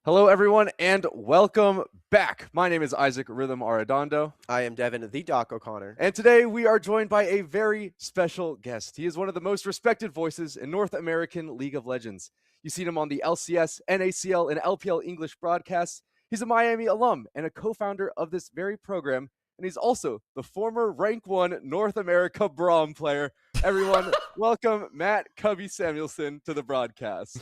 Hello, everyone, and welcome back. My name is Isaac Rhythm Arredondo. I am Devin, TheDoc O'Connor. And today we are joined by a very special guest. He is one of the most respected voices in North American League of Legends. You've seen him on the LCS, NACL, and LPL English broadcasts. He's a Miami alum and a co-founder of this very program. And he's also the former Rank 1 North America Braum player. Everyone, welcome Matt Cubby Samuelson to the broadcast.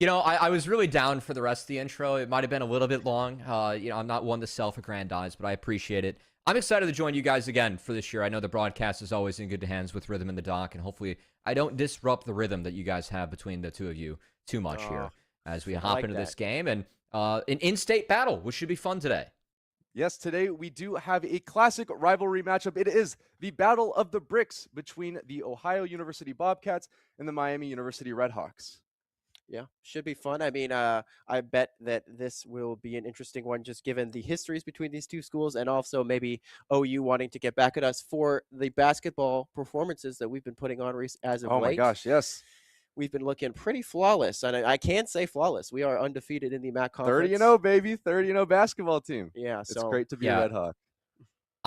You know, I was really down for the rest of the intro. It might have been a little bit long. I'm not one to self-aggrandize, but I appreciate it. I'm excited to join you guys again for this year. I know the broadcast is always in good hands with Rhythm and TheDoc, and hopefully I don't disrupt the rhythm that you guys have between the two of you too much here as we hop into this game. And an in-state battle, which should be fun today. Yes, today we do have a classic rivalry matchup. It is the Battle of the Bricks between the Ohio University Bobcats and the Miami University Redhawks. Yeah, should be fun. I mean, I bet that this will be an interesting one, just given the histories between these two schools, and also maybe OU wanting to get back at us for the basketball performances that we've been putting on as of late. Oh my gosh, yes. We've been looking pretty flawless, and I can't say flawless. We are undefeated in the MAC conference. 30-0, baby. 30-0 basketball team. Yeah, it's great to be a Red Hawk.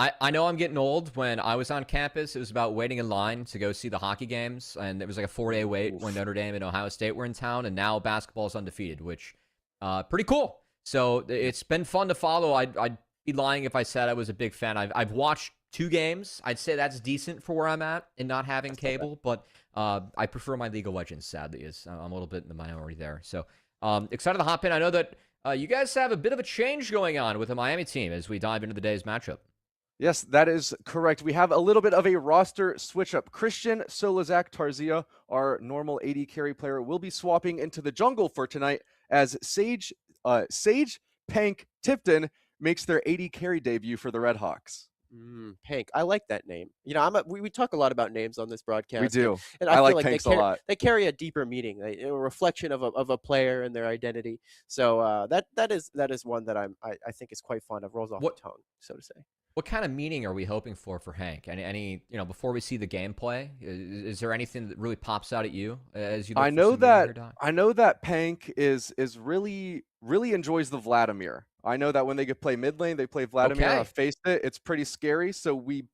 I know I'm getting old. When I was on campus, it was about waiting in line to go see the hockey games, and it was like a 4-day wait when Notre Dame and Ohio State were in town, and now basketball is undefeated, which pretty cool. So it's been fun to follow. I'd be lying if I said I was a big fan. I've watched 2 games. I'd say that's decent for where I'm at and not having cable, but I prefer my League of Legends, sadly. I'm a little bit in the minority there. So excited to hop in. I know that you guys have a bit of a change going on with the Miami team as we dive into the day's matchup. Yes, that is correct. We have a little bit of a roster switch up. Christian Solazak Tarzia, our normal AD carry player, will be swapping into the jungle for tonight as Sage Pank Tipton makes their AD carry debut for the Redhawks. Pank, I like that name. You know, we talk a lot about names on this broadcast. We do, and I feel like Panks a lot. They carry a deeper meaning, a reflection of a player and their identity. So that is one that I think is quite fun. It rolls off the tongue, so to say. What kind of meaning are we hoping for Hank? Any before we see the gameplay, is there anything that really pops out at you as you look I know that Pank is really really enjoys the Vladimir. I know that when they play mid lane, they play Vladimir. Okay. I've faced it. It's pretty scary. So we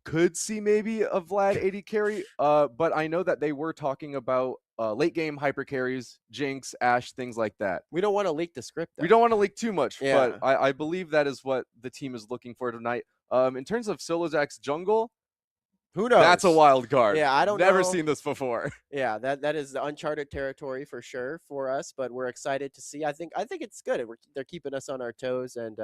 could see maybe a Vlad AD carry. But I know that they were talking about late game hyper carries, Jinx, Ashe, things like that. We don't want to leak the script, though. We don't want to leak too much, Yeah. but I believe that is what the team is looking for tonight. In terms of Solozak's jungle, Who knows? that's a wild card. Yeah, I don't Never know. seen this before. Yeah, that is the uncharted territory for sure for us, but we're excited to see. I think it's good. They're keeping us on our toes. And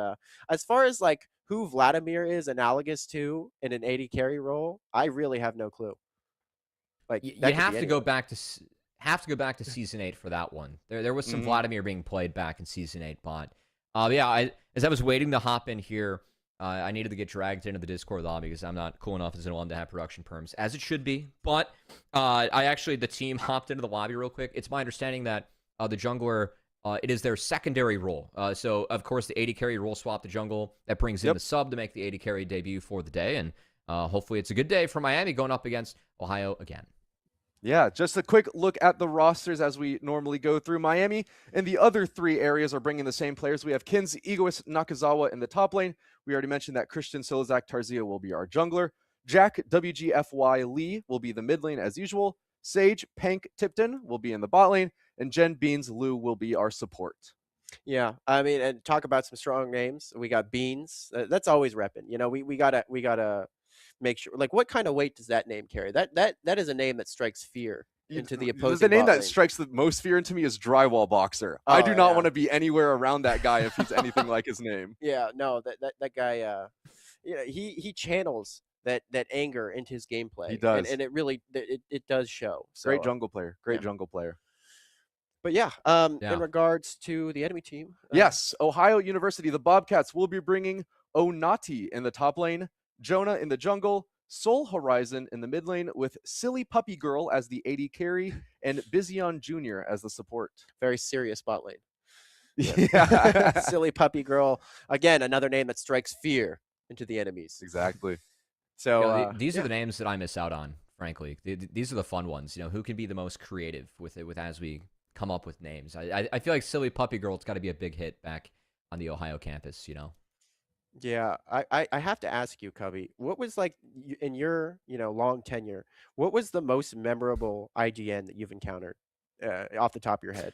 as far as like who Vladimir is analogous to in an AD carry role, I really have no clue. Like You that could have be to go anyone. back to season 8 for that one. There was some Mhm. Vladimir being played back in season 8, but yeah, as I was waiting to hop in here, I needed to get dragged into the Discord lobby because I'm not cool enough as an alum to have production perms, as it should be. But the team hopped into the lobby real quick. It's my understanding that the jungler, it is their secondary role. So, of course, the AD carry role swap the jungle. That brings in the sub to make the AD carry debut for the day. And hopefully it's a good day for Miami going up against Ohio again. Yeah, just a quick look at the rosters as we normally go through. Miami and the other 3 areas are bringing the same players. We have Kins, Egoist, Nakazawa in the top lane. We already mentioned that Christian Solozak Tarzia will be our jungler. Jack, WGFY Lee will be the mid lane as usual. Sage, Pank, Tipton will be in the bot lane. And Jen Beans, Lou will be our support. Yeah, I mean, and talk about some strong names. We got Beans. That's always repping. You know, we gotta make sure. Like, what kind of weight does that name carry? That is a name that strikes fear into the opposing. The name bot that lane. strikes the most fear into me is Drywall Boxer. I do not want to be anywhere around that guy if he's anything like his name. Yeah, no, that guy. You know, he channels that anger into his gameplay. He does, and it really it does show. So, great jungle player. Great jungle player. But yeah, in regards to the enemy team, yes, Ohio University, the Bobcats will be bringing Onati in the top lane, Jonah in the jungle, Soul Horizon in the mid lane, with Silly Puppy Girl as the AD carry and Bizion Jr. as the support. Very serious bot lane. Yeah. Silly Puppy Girl, again, another name that strikes fear into the enemies. Exactly. So these are the names that I miss out on, frankly. These are the fun ones. You know, who can be the most creative with as we come up with names. I feel like Silly Puppy Girl's got to be a big hit back on the Ohio campus, you know? Yeah, I have to ask you, Cubby, what was like in your long tenure? What was the most memorable IGN that you've encountered off the top of your head?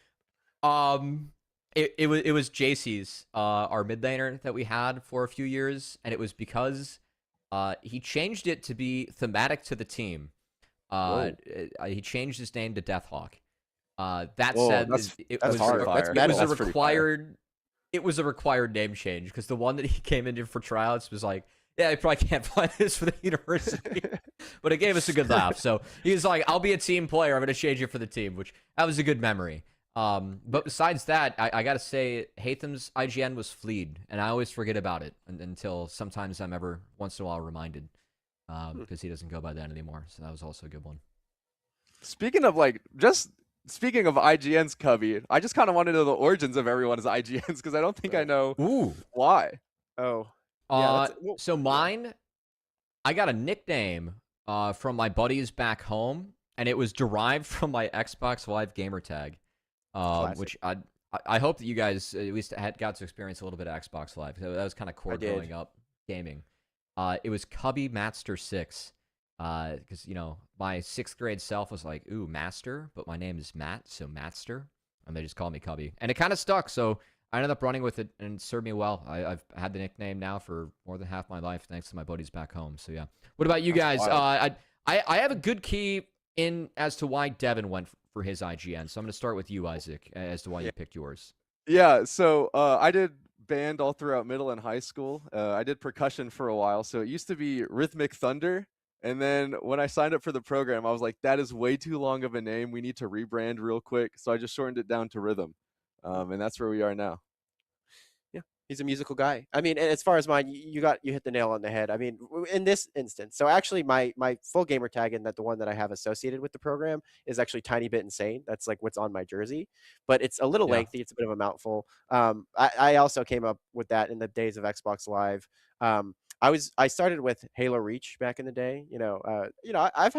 It was JC's our mid laner that we had for a few years, and it was because he changed it to be thematic to the team. He changed his name to Deathhawk. That said, it was a required name change because the one that he came into for tryouts was like, yeah, I probably can't play this for the university, but it gave us a good laugh. So he was like, I'll be a team player. I'm going to change it for the team, which that was a good memory. But besides that, I got to say, Hatham's IGN was Fleed, and I always forget about it until sometimes I'm once in a while reminded because he doesn't go by that anymore. So that was also a good one. Speaking of IGN's, Cubby, I just kind of want to know the origins of everyone's IGNs because I don't think I know why. Oh. So mine, I got a nickname from my buddies back home, and it was derived from my Xbox Live gamer tag, which I hope that you guys at least got to experience a little bit of Xbox Live. So that was kind of core growing up gaming. It was Cubby Master 6. Because, my 6th grade self was like, ooh, Master, but my name is Matt, so Matster, and they just called me Cubby. And it kind of stuck, so I ended up running with it, and it served me well. I've had the nickname now for more than half my life, thanks to my buddies back home, so yeah. What about you guys? I have a good key in as to why Devin went for his IGN, so I'm going to start with you, Isaac, as to why you picked yours. Yeah, so I did band all throughout middle and high school. I did percussion for a while, so it used to be Rhythmic Thunder. And then when I signed up for the program, I was like, that is way too long of a name. We need to rebrand real quick. So I just shortened it down to Rhythm. And that's where we are now. Yeah, he's a musical guy. I mean, as far as mine, you hit the nail on the head. I mean, in this instance, so actually my full gamer tag and the one that I have associated with the program is actually Tiny Bit Insane. That's like what's on my jersey, but it's a little lengthy. It's a bit of a mouthful. I also came up with that in the days of Xbox Live. I started with Halo Reach back in the day. I've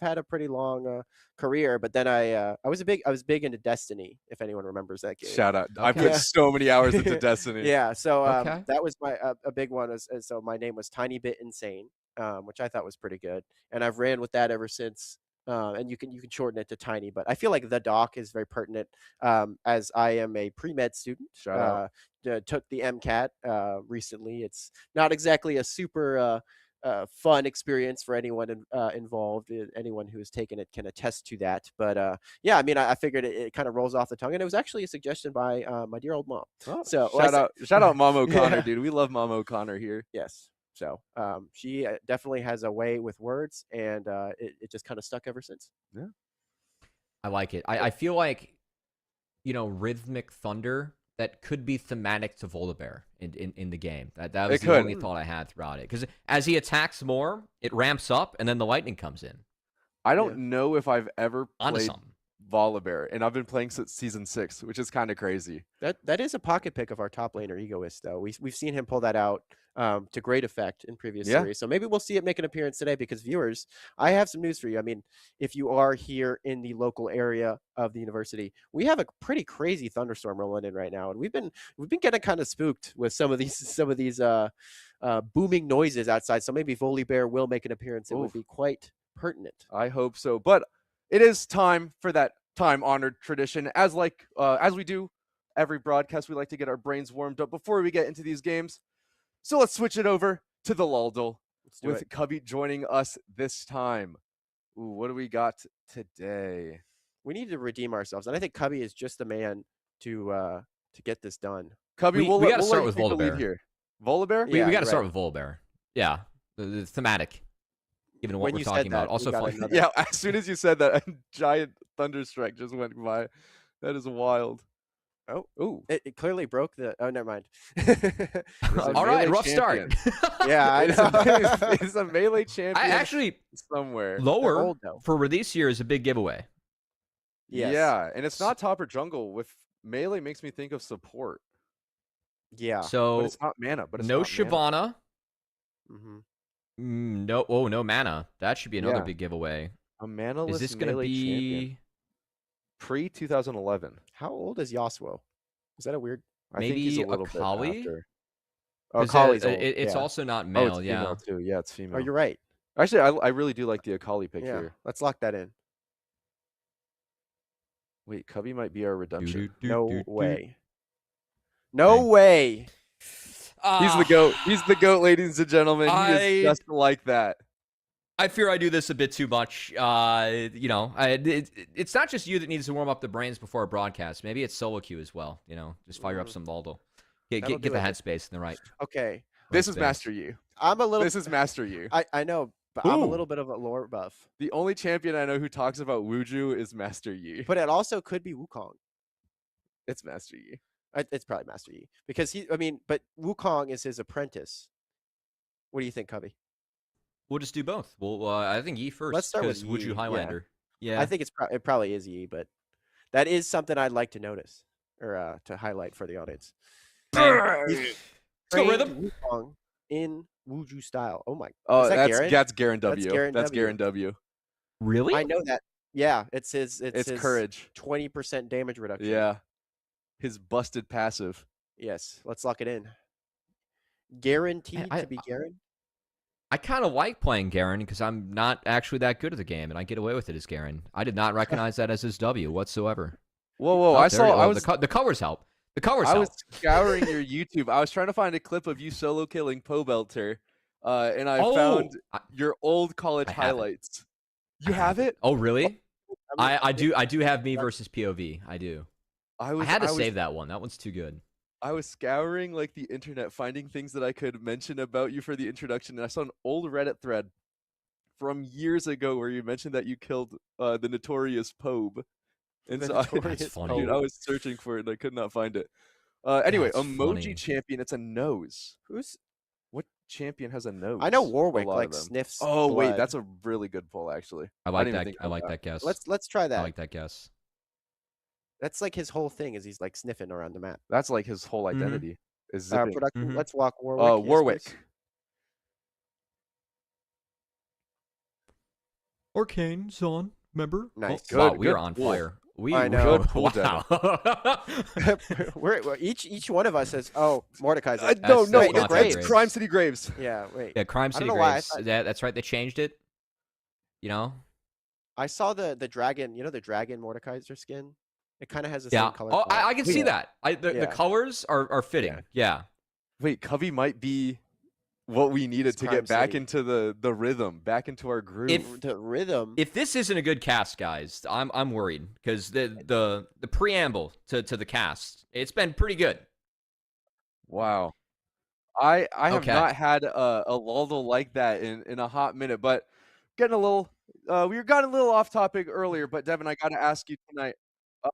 had a pretty long career, but then I was big into Destiny. If anyone remembers that game. Shout out. I Okay. put Yeah. so many hours into Destiny. Yeah, so Okay. that was my a big one. So my name was Tiny Bit Insane, which I thought was pretty good, and I've ran with that ever since. And you can shorten it to Tiny, but I feel like TheDoc is very pertinent, as I am a pre-med student. Shout out. Took the MCAT recently. It's not exactly a super fun experience for anyone involved. Anyone who has taken it can attest to that. But yeah, I mean, I figured it kind of rolls off the tongue, and it was actually a suggestion by my dear old mom. Oh, So shout out Mom O'Connor, Yeah. dude. We love Mom O'Connor here. Yes. So she definitely has a way with words, and it just kind of stuck ever since. I like it. I feel like, rhythmic thunder that could be thematic to Volibear in the game. That was It the could. only thought I had throughout it. Because as he attacks more, it ramps up, and then the lightning comes in. I don't know if I've ever Onto played something. Volibear, and I've been playing since season 6, which is kind of crazy. That is a pocket pick of our top laner Egoist, though. We've seen him pull that out to great effect in previous Yeah. series. So maybe we'll see it make an appearance today, because viewers, I have some news for you. I mean, if you are here in the local area of the university, we have a pretty crazy thunderstorm rolling in right now, and we've been getting kind of spooked with some of these booming noises outside. So maybe Volibear will make an appearance. It would Oof. be quite pertinent. I hope so. But it is time for that time-honored tradition. As we do every broadcast, we like to get our brains warmed up before we get into these games. So let's switch it over to the Luldle Let's do with it. Cubby joining us this time. Ooh, what do we got today? We need to redeem ourselves, and I think Cubby is just the man to get this done. Cubby, We we'll gotta let start you with take the lead Volibear. here. Volibear? We Yeah, got to you're start right. with Volibear. Yeah, the thematic, given what When we're you said talking about. that, we Also, got fun. another- Yeah, as soon as you said that, a giant thunderstrike just went by. That is wild. Oh, Ooh. it clearly broke the. Oh, never mind. All right, melee rough champion. start. Yeah, I know. It's a melee champion I actually somewhere. lower old, though. for release year is a big giveaway. Yes. Yeah, and it's not top or jungle. With melee makes me think of support. Yeah. But So it's not mana. But it's no not mana. Shyvana. hmm No mana. That should be another Yeah. big giveaway. A manaless Is this gonna melee champion. be Pre 2011. How old is Yasuo? Is that a weird? I think he's a maybe little bit Akali? after. Oh, 'Cause, Akali's old. it's yeah. also not Oh, it's male. female Yeah. too. Yeah, it's female. Oh, you're right. Actually, I really do like the Akali pick Yeah. here. Let's lock that in. Wait, Cubby might be our redemption. No way. No Dang. way. He's the goat. He's the goat, ladies and gentlemen. He is I- just like that. I fear I do this a bit too much. It's not just you that needs to warm up the brains before a broadcast. Maybe it's solo queue as well. Just fire up some Baldo. Get That'll the do it. headspace in the right. Okay. This right is space. Master Yi. I'm a little. This is Master Yi. I know, but I'm a Who? little bit of a lore buff. The only champion I know who talks about Wuju is Master Yi. But it also could be Wukong. It's Master Yi. It's probably Master Yi, because but Wukong is his apprentice. What do you think, Cubby? We'll just do both. Well, I think Yi first. Let's start with because Wuju Yi, yeah. Highlander. Yeah. I think it probably is Yi, but that is something I'd like to notice or to highlight for the audience. Let's go Trained rhythm. Wukong in Wuju style. Oh my! Oh, is that that's Garen? that's Garen W. Garen That's W. Garen W. Really? I know that. Yeah, it's his. It's his courage. 20% damage reduction. Yeah. His busted passive. Yes. Let's lock it in. Guaranteed I- to be Garen. I kind of like playing Garen because I'm not actually that good at the game, and I get away with it as Garen. I did not recognize that as his W whatsoever. Whoa! Oh, I there saw. you go. I was. the colors help. The colors I help. was scouring your YouTube. I was trying to find a clip of you solo killing Pobelter, and I found your old college I have it. highlights. You have it? Oh, really? I mean, do have me versus POV. I do. I had to save that one. That one's too good. I was scouring like the internet, finding things that I could mention about you for the introduction, and I saw an old Reddit thread from years ago where you mentioned that you killed the notorious Pobe. And The so notorious That's funny. dude, I was searching for it and I could not find it. Anyway, That's emoji funny. champion. It's a nose. Who's? What champion has a nose? I know A Warwick lot of like them. sniffs. Oh wait, blood. that's a really good pull actually. I like didn't even that. think I about like that. that guess. Let's try that. I like that guess. That's like his whole thing is he's like sniffing around the map. That's like his whole identity is zipping. Production. Mhm. Let's walk Warwick. Yes, Warwick. please. Arcane's on. Remember? Nice. Good, Wow, we good are on pool. fire. I know. Good pool, Wow. we're each one of us says, "Oh, Mordecai's." No, That's no, Wait, not it's Graves. Crime City Graves. Yeah, wait. Yeah, Crime I don't City know why I Graves. thought- Yeah, that's right. They changed it. You know? I saw the dragon. You know the dragon Mordekaiser skin. It kind of has the Yeah. same color. Oh, palette. I can see Yeah. that. The Yeah. colors are fitting. Yeah. Wait, Cubby might be what we needed It's to Crime get back City. into the rhythm, back into our groove. The rhythm. If this isn't a good cast, guys, I'm worried because the preamble to the cast, it's been pretty good. Wow. I have Okay. not had a lull like that in a hot minute, but getting a little we were got a little off topic earlier, but Devin, I got to ask you tonight, uh,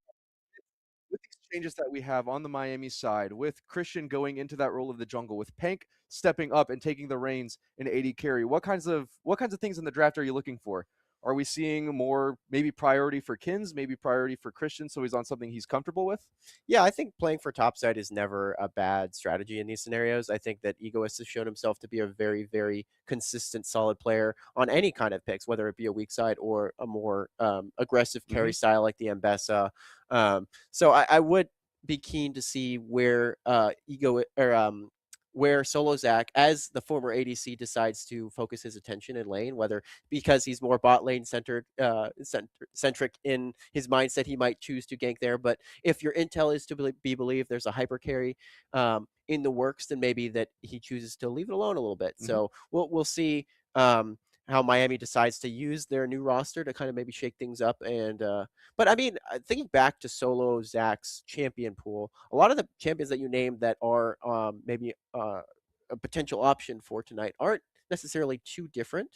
with these changes that we have on the Miami side, with Christian going into that role of the jungle, with Pank stepping up and taking the reins in AD carry, what kinds of things in the draft are you looking for? Are we seeing more maybe priority for Kins, maybe priority for Christian, so he's on something he's comfortable with? Yeah, I think playing for topside is never a bad strategy in these scenarios. I think that Egoist has shown himself to be a very, very consistent, solid player on any kind of picks, whether it be a weak side or a more aggressive carry style like the Ambessa. So I would be keen to see where where Solo Zach, as the former ADC, decides to focus his attention in lane, whether because he's more bot lane centric in his mindset, he might choose to gank there. But if your intel is to be believed, there's a hyper carry in the works, then maybe that he chooses to leave it alone a little bit. So we'll see how Miami decides to use their new roster to kind of maybe shake things up. And but I mean, thinking back to Solo Zach's champion pool, a lot of the champions that you named that are maybe a potential option for tonight aren't necessarily too different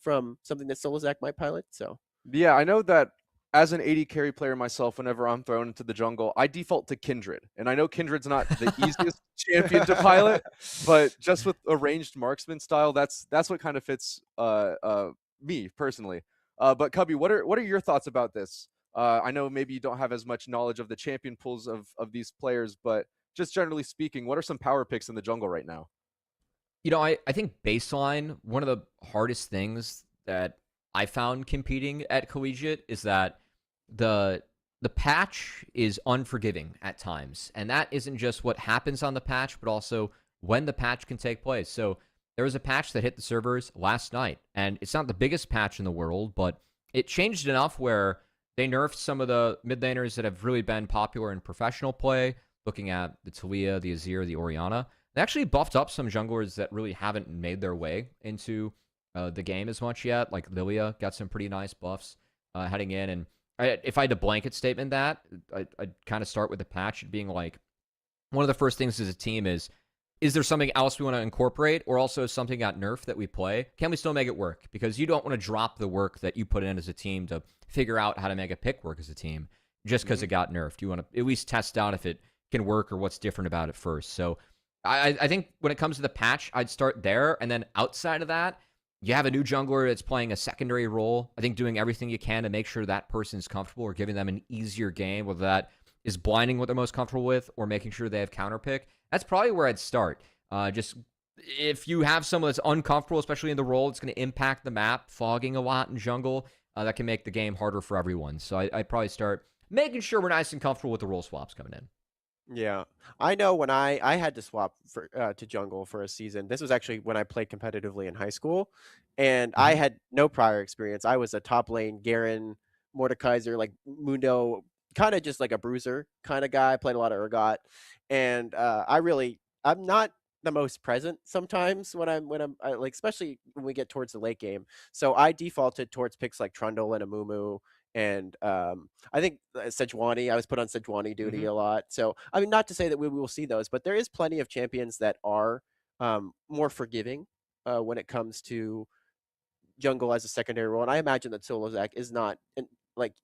from something that Solo Zach might pilot. So Yeah, I know that as an AD carry player myself, whenever I'm thrown into the jungle, I default to Kindred. And I know Kindred's not the easiest champion to pilot, but just with a ranged marksman style, that's what kind of fits me personally. But Cubby, what are your thoughts about this? I know maybe you don't have as much knowledge of the champion pools of these players, but just generally speaking, what are some power picks in the jungle right now? You know, I think baseline, one of the hardest things that I found competing at Collegiate is that the patch is unforgiving at times. And that isn't just what happens on the patch, but also when the patch can take place. So there was a patch that hit the servers last night, and it's not the biggest patch in the world, but it changed enough where they nerfed some of the mid laners that have really been popular in professional play, looking at the Talia, the Azir, the Orianna. They actually buffed up some junglers that really haven't made their way into the game as much yet. Like Lilia got some pretty nice buffs heading in. And if I had to blanket statement that, I'd kind of start with the patch being like, one of the first things as a team is there something else we want to incorporate, or also something got nerfed that we play? Can we still make it work? Because you don't want to drop the work that you put in as a team to figure out how to make a pick work as a team just because it got nerfed. You want to at least test out if it can work or what's different about it first. So I think when it comes to the patch, I'd start there. And then outside of that, you have a new jungler that's playing a secondary role. I think doing everything you can to make sure that person's comfortable or giving them an easier game, whether that is blinding what they're most comfortable with or making sure they have counter pick. That's probably where I'd start. Just if you have someone that's uncomfortable, especially in the role, it's going to impact the map, fogging a lot in jungle, that can make the game harder for everyone. So I'd probably start making sure we're nice and comfortable with the role swaps coming in. yeah, I know when I had to swap for to jungle for a season. This was actually when I played competitively in high school, and I had no prior experience. I was a top lane Garen, Mordekaiser, like Mundo, kind of just like a bruiser kind of guy. I played a lot of Urgot, and I'm not the most present sometimes when I'm like, especially when we get towards the late game. So I defaulted towards picks like Trundle and Amumu. And I think Sejuani, I was put on Sejuani duty a lot. So, I mean, not to say that we will see those, but there is plenty of champions that are more forgiving when it comes to jungle as a secondary role. And I imagine that Solo Zach is not, like,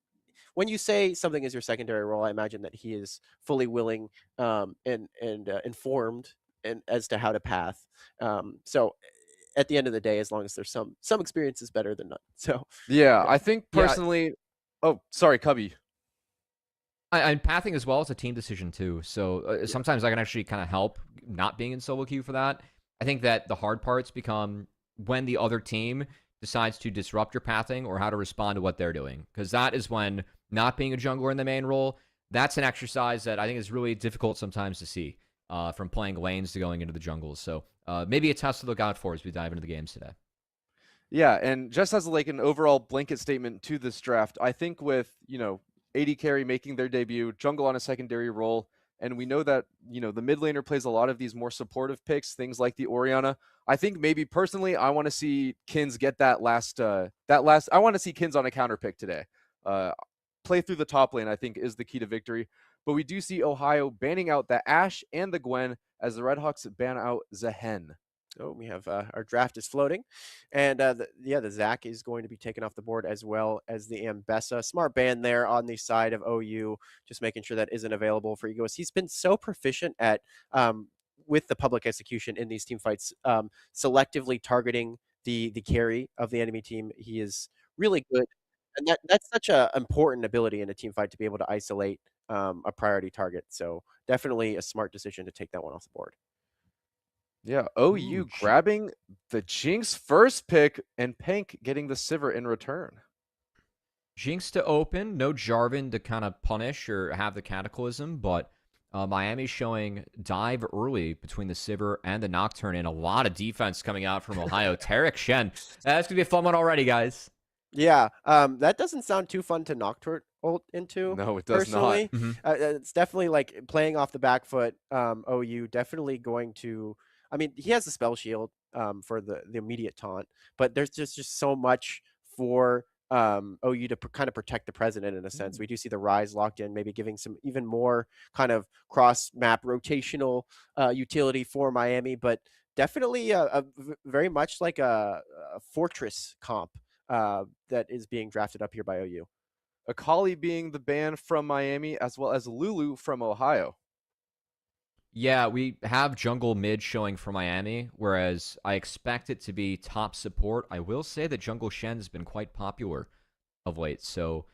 when you say something is your secondary role, I imagine that he is fully willing and informed as to how to path. So, at the end of the day, as long as there's some experience is better than none. So, Yeah, I think personally. Oh, sorry, Cubby. And pathing as well is a team decision too. So sometimes I can actually kind of help not being in solo queue for that. I think that the hard parts become when the other team decides to disrupt your pathing or how to respond to what they're doing. Because that is when not being a jungler in the main role, that's an exercise that I think is really difficult sometimes to see from playing lanes to going into the jungles. So maybe a test to look out for as we dive into the games today. Yeah, and just as like an overall blanket statement to this draft, I think with, AD carry making their debut, jungle on a secondary role, and we know that, the mid laner plays a lot of these more supportive picks, things like the Orianna. I think maybe personally I want to see Kins get I want to see Kins on a counter pick today. Play through the top lane, I think, is the key to victory. But we do see Ohio banning out the Ashe and the Gwen as the Redhawks ban out Zehen. Oh, we have our draft is floating, and the Zach is going to be taken off the board as well as the Ambessa. Smart ban there on the side of OU, just making sure that isn't available for Egos. He's been so proficient at with the public execution in these team fights, selectively targeting the carry of the enemy team. He is really good, and that's such a important ability in a team fight to be able to isolate a priority target. So definitely a smart decision to take that one off the board. Yeah, OU Ooh, grabbing the Jinx first pick and Pank getting the Sivir in return. Jinx to open, no Jarvan to kind of punish or have the Cataclysm, but Miami showing dive early between the Sivir and the Nocturne, and a lot of defense coming out from Ohio. Tarek Shen. That's going to be a fun one already, guys. Yeah, that doesn't sound too fun to Nocturne ult into. No, it does personally. not. It's definitely like playing off the back foot. OU definitely going to. I mean, he has the spell shield for the immediate taunt, but there's just so much for OU to kind of protect the president in a sense. We do see the Rise locked in, maybe giving some even more kind of cross map rotational utility for Miami, but definitely very much like a fortress comp that is being drafted up here by OU. Akali being the ban from Miami, as well as Lulu from Ohio. Yeah, we have jungle mid showing for Miami, whereas I expect it to be top support. I will say that jungle Shen has been quite popular of late, so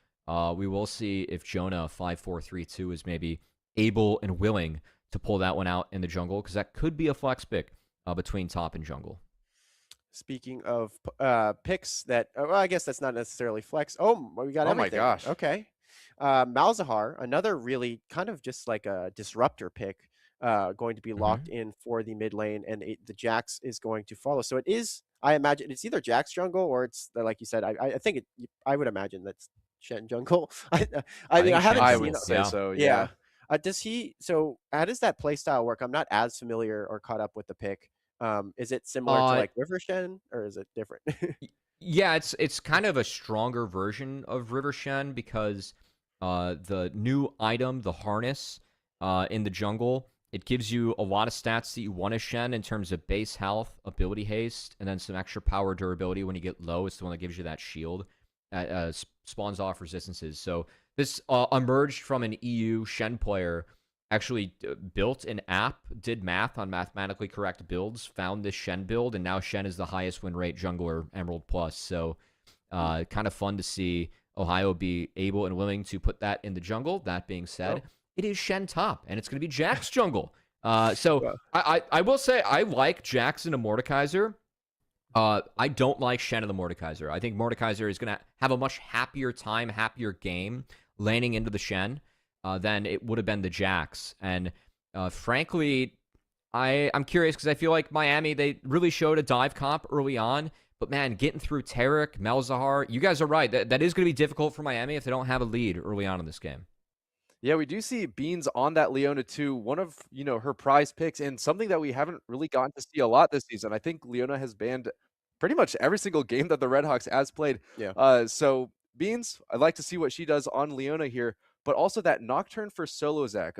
we will see if Jonah 5432 is maybe able and willing to pull that one out in the jungle, because that could be a flex pick between top and jungle. Speaking of picks that, well, I guess that's not necessarily flex. Oh, we got everything. Oh my gosh. Okay. Malzahar, another really kind of just like a disruptor pick, going to be locked in for the mid lane, and the Jax is going to follow. So it is, I imagine, it's either Jax jungle or it's, like you said, I think I would imagine that's Shen jungle. I mean, I haven't I seen would it. say so, Yeah. So how does that play style work? I'm not as familiar or caught up with the pick. Is it similar to like River Shen, or is it different? Yeah, it's kind of a stronger version of River Shen, because the new item, the harness, in the jungle, it gives you a lot of stats that you want to Shen in terms of base health, ability haste, and then some extra power durability when you get low. It's the one that gives you that shield that spawns off resistances. So this emerged from an EU Shen player, actually built an app, did math on mathematically correct builds, found this Shen build, and now Shen is the highest win rate jungler Emerald Plus. So kind of fun to see Ohio be able and willing to put that in the jungle. That being said, it is Shen top, and it's going to be Jax jungle. I will say I like Jax in a Mordekaiser. I don't like Shen in the Mordekaiser. I think Mordekaiser is going to have a much happier time, happier game laning into the Shen than it would have been the Jax. And frankly, I'm curious, because I feel like Miami, they really showed a dive comp early on. But man, getting through Tarek, Malzahar, you guys are right. That is going to be difficult for Miami if they don't have a lead early on in this game. Yeah, we do see Beans on that Leona too, one of, her prize picks, and something that we haven't really gotten to see a lot this season. I think Leona has banned pretty much every single game that the Redhawks has played. Yeah. So Beans, I'd like to see what she does on Leona here, but also that Nocturne for solo Zach.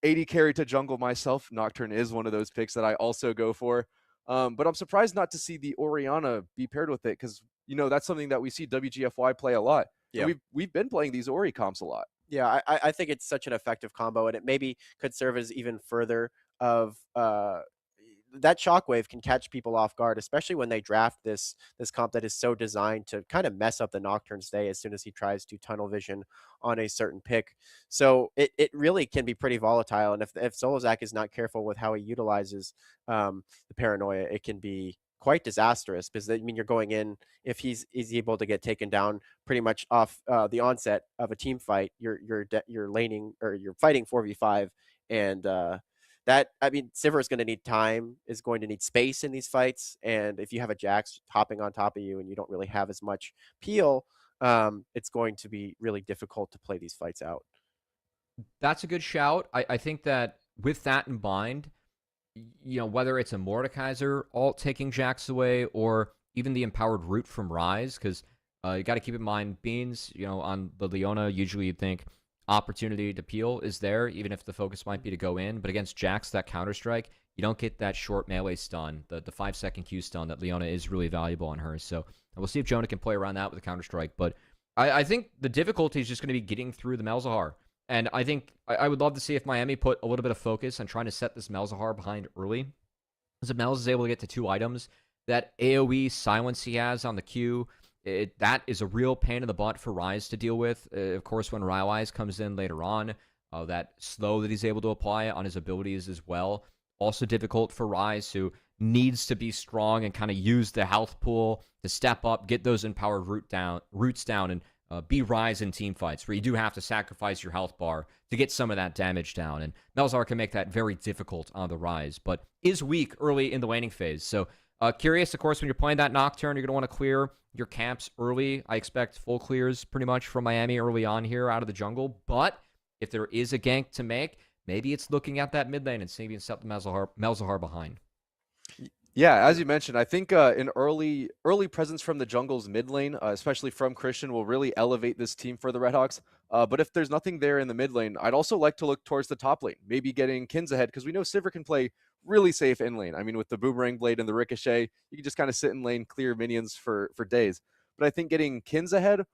80 carry to jungle myself. Nocturne is one of those picks that I also go for. But I'm surprised not to see the Orianna be paired with it, because, that's something that we see WGFY play a lot. Yeah. We've been playing these Ori comps a lot. Yeah, I think it's such an effective combo, and it maybe could serve as even further of that shockwave can catch people off guard, especially when they draft this comp that is so designed to kind of mess up the Nocturne's day as soon as he tries to tunnel vision on a certain pick. So it really can be pretty volatile, and if Solozak is not careful with how he utilizes the paranoia, it can be quite disastrous, because I mean you're going in, if he's able to get taken down pretty much off the onset of a team fight, you're laning, or you're fighting 4v5, and that, I mean, Sivir is going to need time, is going to need space in these fights, and if you have a Jax hopping on top of you and you don't really have as much peel, it's going to be really difficult to play these fights out. That's a good shout. I think that with that in mind, whether it's a Mordekaiser alt taking Jax away or even the empowered root from Ryze, because you got to keep in mind, Beans, on the Leona, usually you'd think opportunity to peel is there, even if the focus might be to go in. But against Jax, that Counter-Strike, you don't get that short melee stun, the 5-second Q stun that Leona is really valuable on her. So we'll see if Jonah can play around that with a Counter-Strike. But I think the difficulty is just going to be getting through the Malzahar. And I think I would love to see if Miami put a little bit of focus on trying to set this Malzahar behind early. Because if Melz is able to get to 2 items, that AoE silence he has on the Q, that is a real pain in the butt for Ryze to deal with. Of course, when Rylai's comes in later on, that slow that he's able to apply on his abilities as well. Also difficult for Ryze, who needs to be strong and kind of use the health pool to step up, get those empowered roots down, and be Ryze in team fights where you do have to sacrifice your health bar to get some of that damage down. And Malzahar can make that very difficult on the Ryze, but is weak early in the laning phase. So curious, of course, when you're playing that Nocturne, you're going to want to clear your camps early. I expect full clears pretty much from Miami early on here out of the jungle. But if there is a gank to make, maybe it's looking at that mid lane and seeing set the Malzahar behind. Yeah, as you mentioned, I think an early presence from the jungle's mid lane, especially from Christian, will really elevate this team for the Redhawks. But if there's nothing there in the mid lane, I'd also like to look towards the top lane, maybe getting Kins ahead, because we know Sivir can play really safe in lane. I mean, with the Boomerang Blade and the Ricochet, you can just kind of sit in lane, clear minions for days. But I think getting Kins ahead,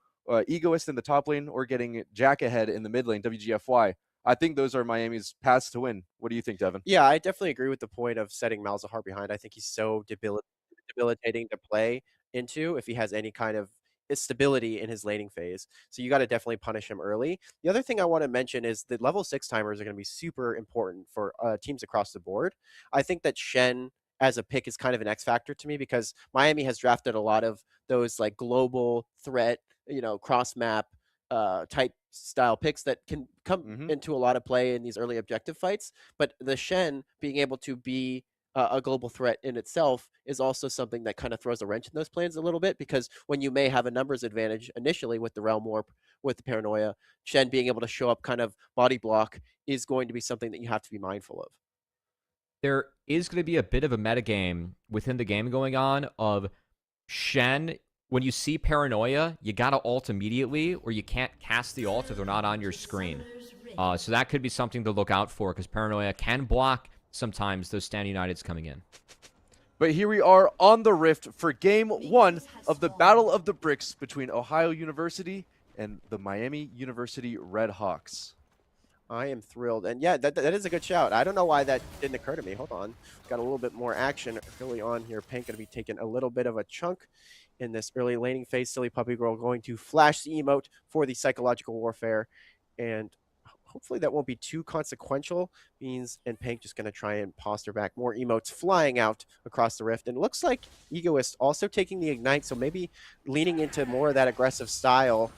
Egoist in the top lane, or getting Jack ahead in the mid lane, WGFY, I think those are Miami's paths to win. What do you think, Devin? Yeah, I definitely agree with the point of setting Malzahar behind. I think he's so debilitating to play into if he has any kind of stability in his laning phase. So you got to definitely punish him early. The other thing I want to mention is the level 6 timers are going to be super important for teams across the board. I think that Shen as a pick is kind of an X factor to me, because Miami has drafted a lot of those like global threat, cross map type style picks that can come into a lot of play in these early objective fights. But the Shen being able to be a global threat in itself is also something that kind of throws a wrench in those plans a little bit, because when you may have a numbers advantage initially with the Realm Warp, with the Paranoia, Shen being able to show up kind of body block is going to be something that you have to be mindful of. There is going to be a bit of a metagame within the game going on of Shen. When you see Paranoia, you got to ult immediately, or you can't cast the ult if they're not on your screen. So that could be something to look out for, because Paranoia can block sometimes those Stand Uniteds coming in. But here we are on the Rift for Game 1 of the Battle of the Bricks between Ohio University and the Miami University Redhawks. I am thrilled. And yeah, that is a good shout. I don't know why that didn't occur to me. Hold on. Got a little bit more action early on here. Pank going to be taking a little bit of a chunk in this early laning phase. Silly Puppy Girl going to flash the emote for the psychological warfare. And hopefully that won't be too consequential. Beans and Pank just going to try and posture back. More emotes flying out across the Rift. And it looks like Egoist also taking the Ignite, so maybe leaning into more of that aggressive style.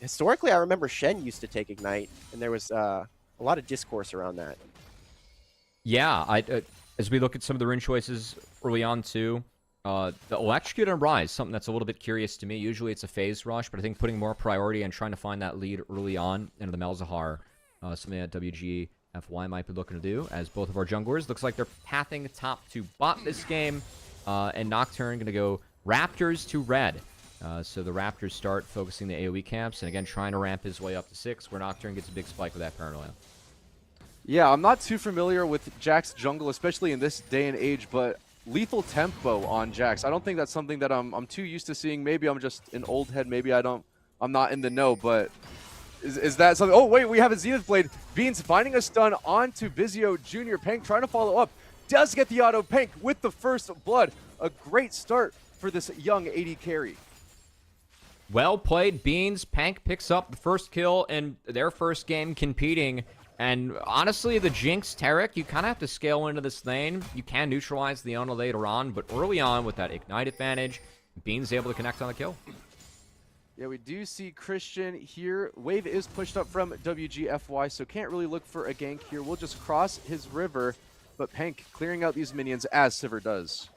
Historically, I remember Shen used to take Ignite, and there was a lot of discourse around that. Yeah, as we look at some of the rune choices early on too, the Electrocute and Rise, something that's a little bit curious to me. Usually it's a phase rush, but I think putting more priority and trying to find that lead early on into the Malzahar, something that WGFY might be looking to do, as both of our junglers looks like they're pathing top to bot this game, and Nocturne going to go Raptors to red. So the Raptors start focusing the AoE camps, and again trying to ramp his way up to 6, where Nocturne gets a big spike with that Paranoia. Yeah, I'm not too familiar with Jack's jungle, especially in this day and age, but lethal tempo on Jax, I don't think that's something that I'm too used to seeing. Maybe I'm just an old head. Maybe I'm not in the know, but is that something? Oh, wait, we have a Zenith Blade. Beans finding a stun onto Bizio Jr. Pank trying to follow up. Does get the auto. Pank with the first blood. A great start for this young AD carry. Well played, Beans. Pank picks up the first kill in their first game competing And honestly, the Jinx Taric, you kind of have to scale into this lane. You can neutralize the Leona later on, but early on with that Ignite advantage, Bean's able to connect on the kill. Yeah, we do see Christian here. Wave is pushed up from WGFY, so can't really look for a gank here. We'll just cross his river, but Pank clearing out these minions as Sivir does.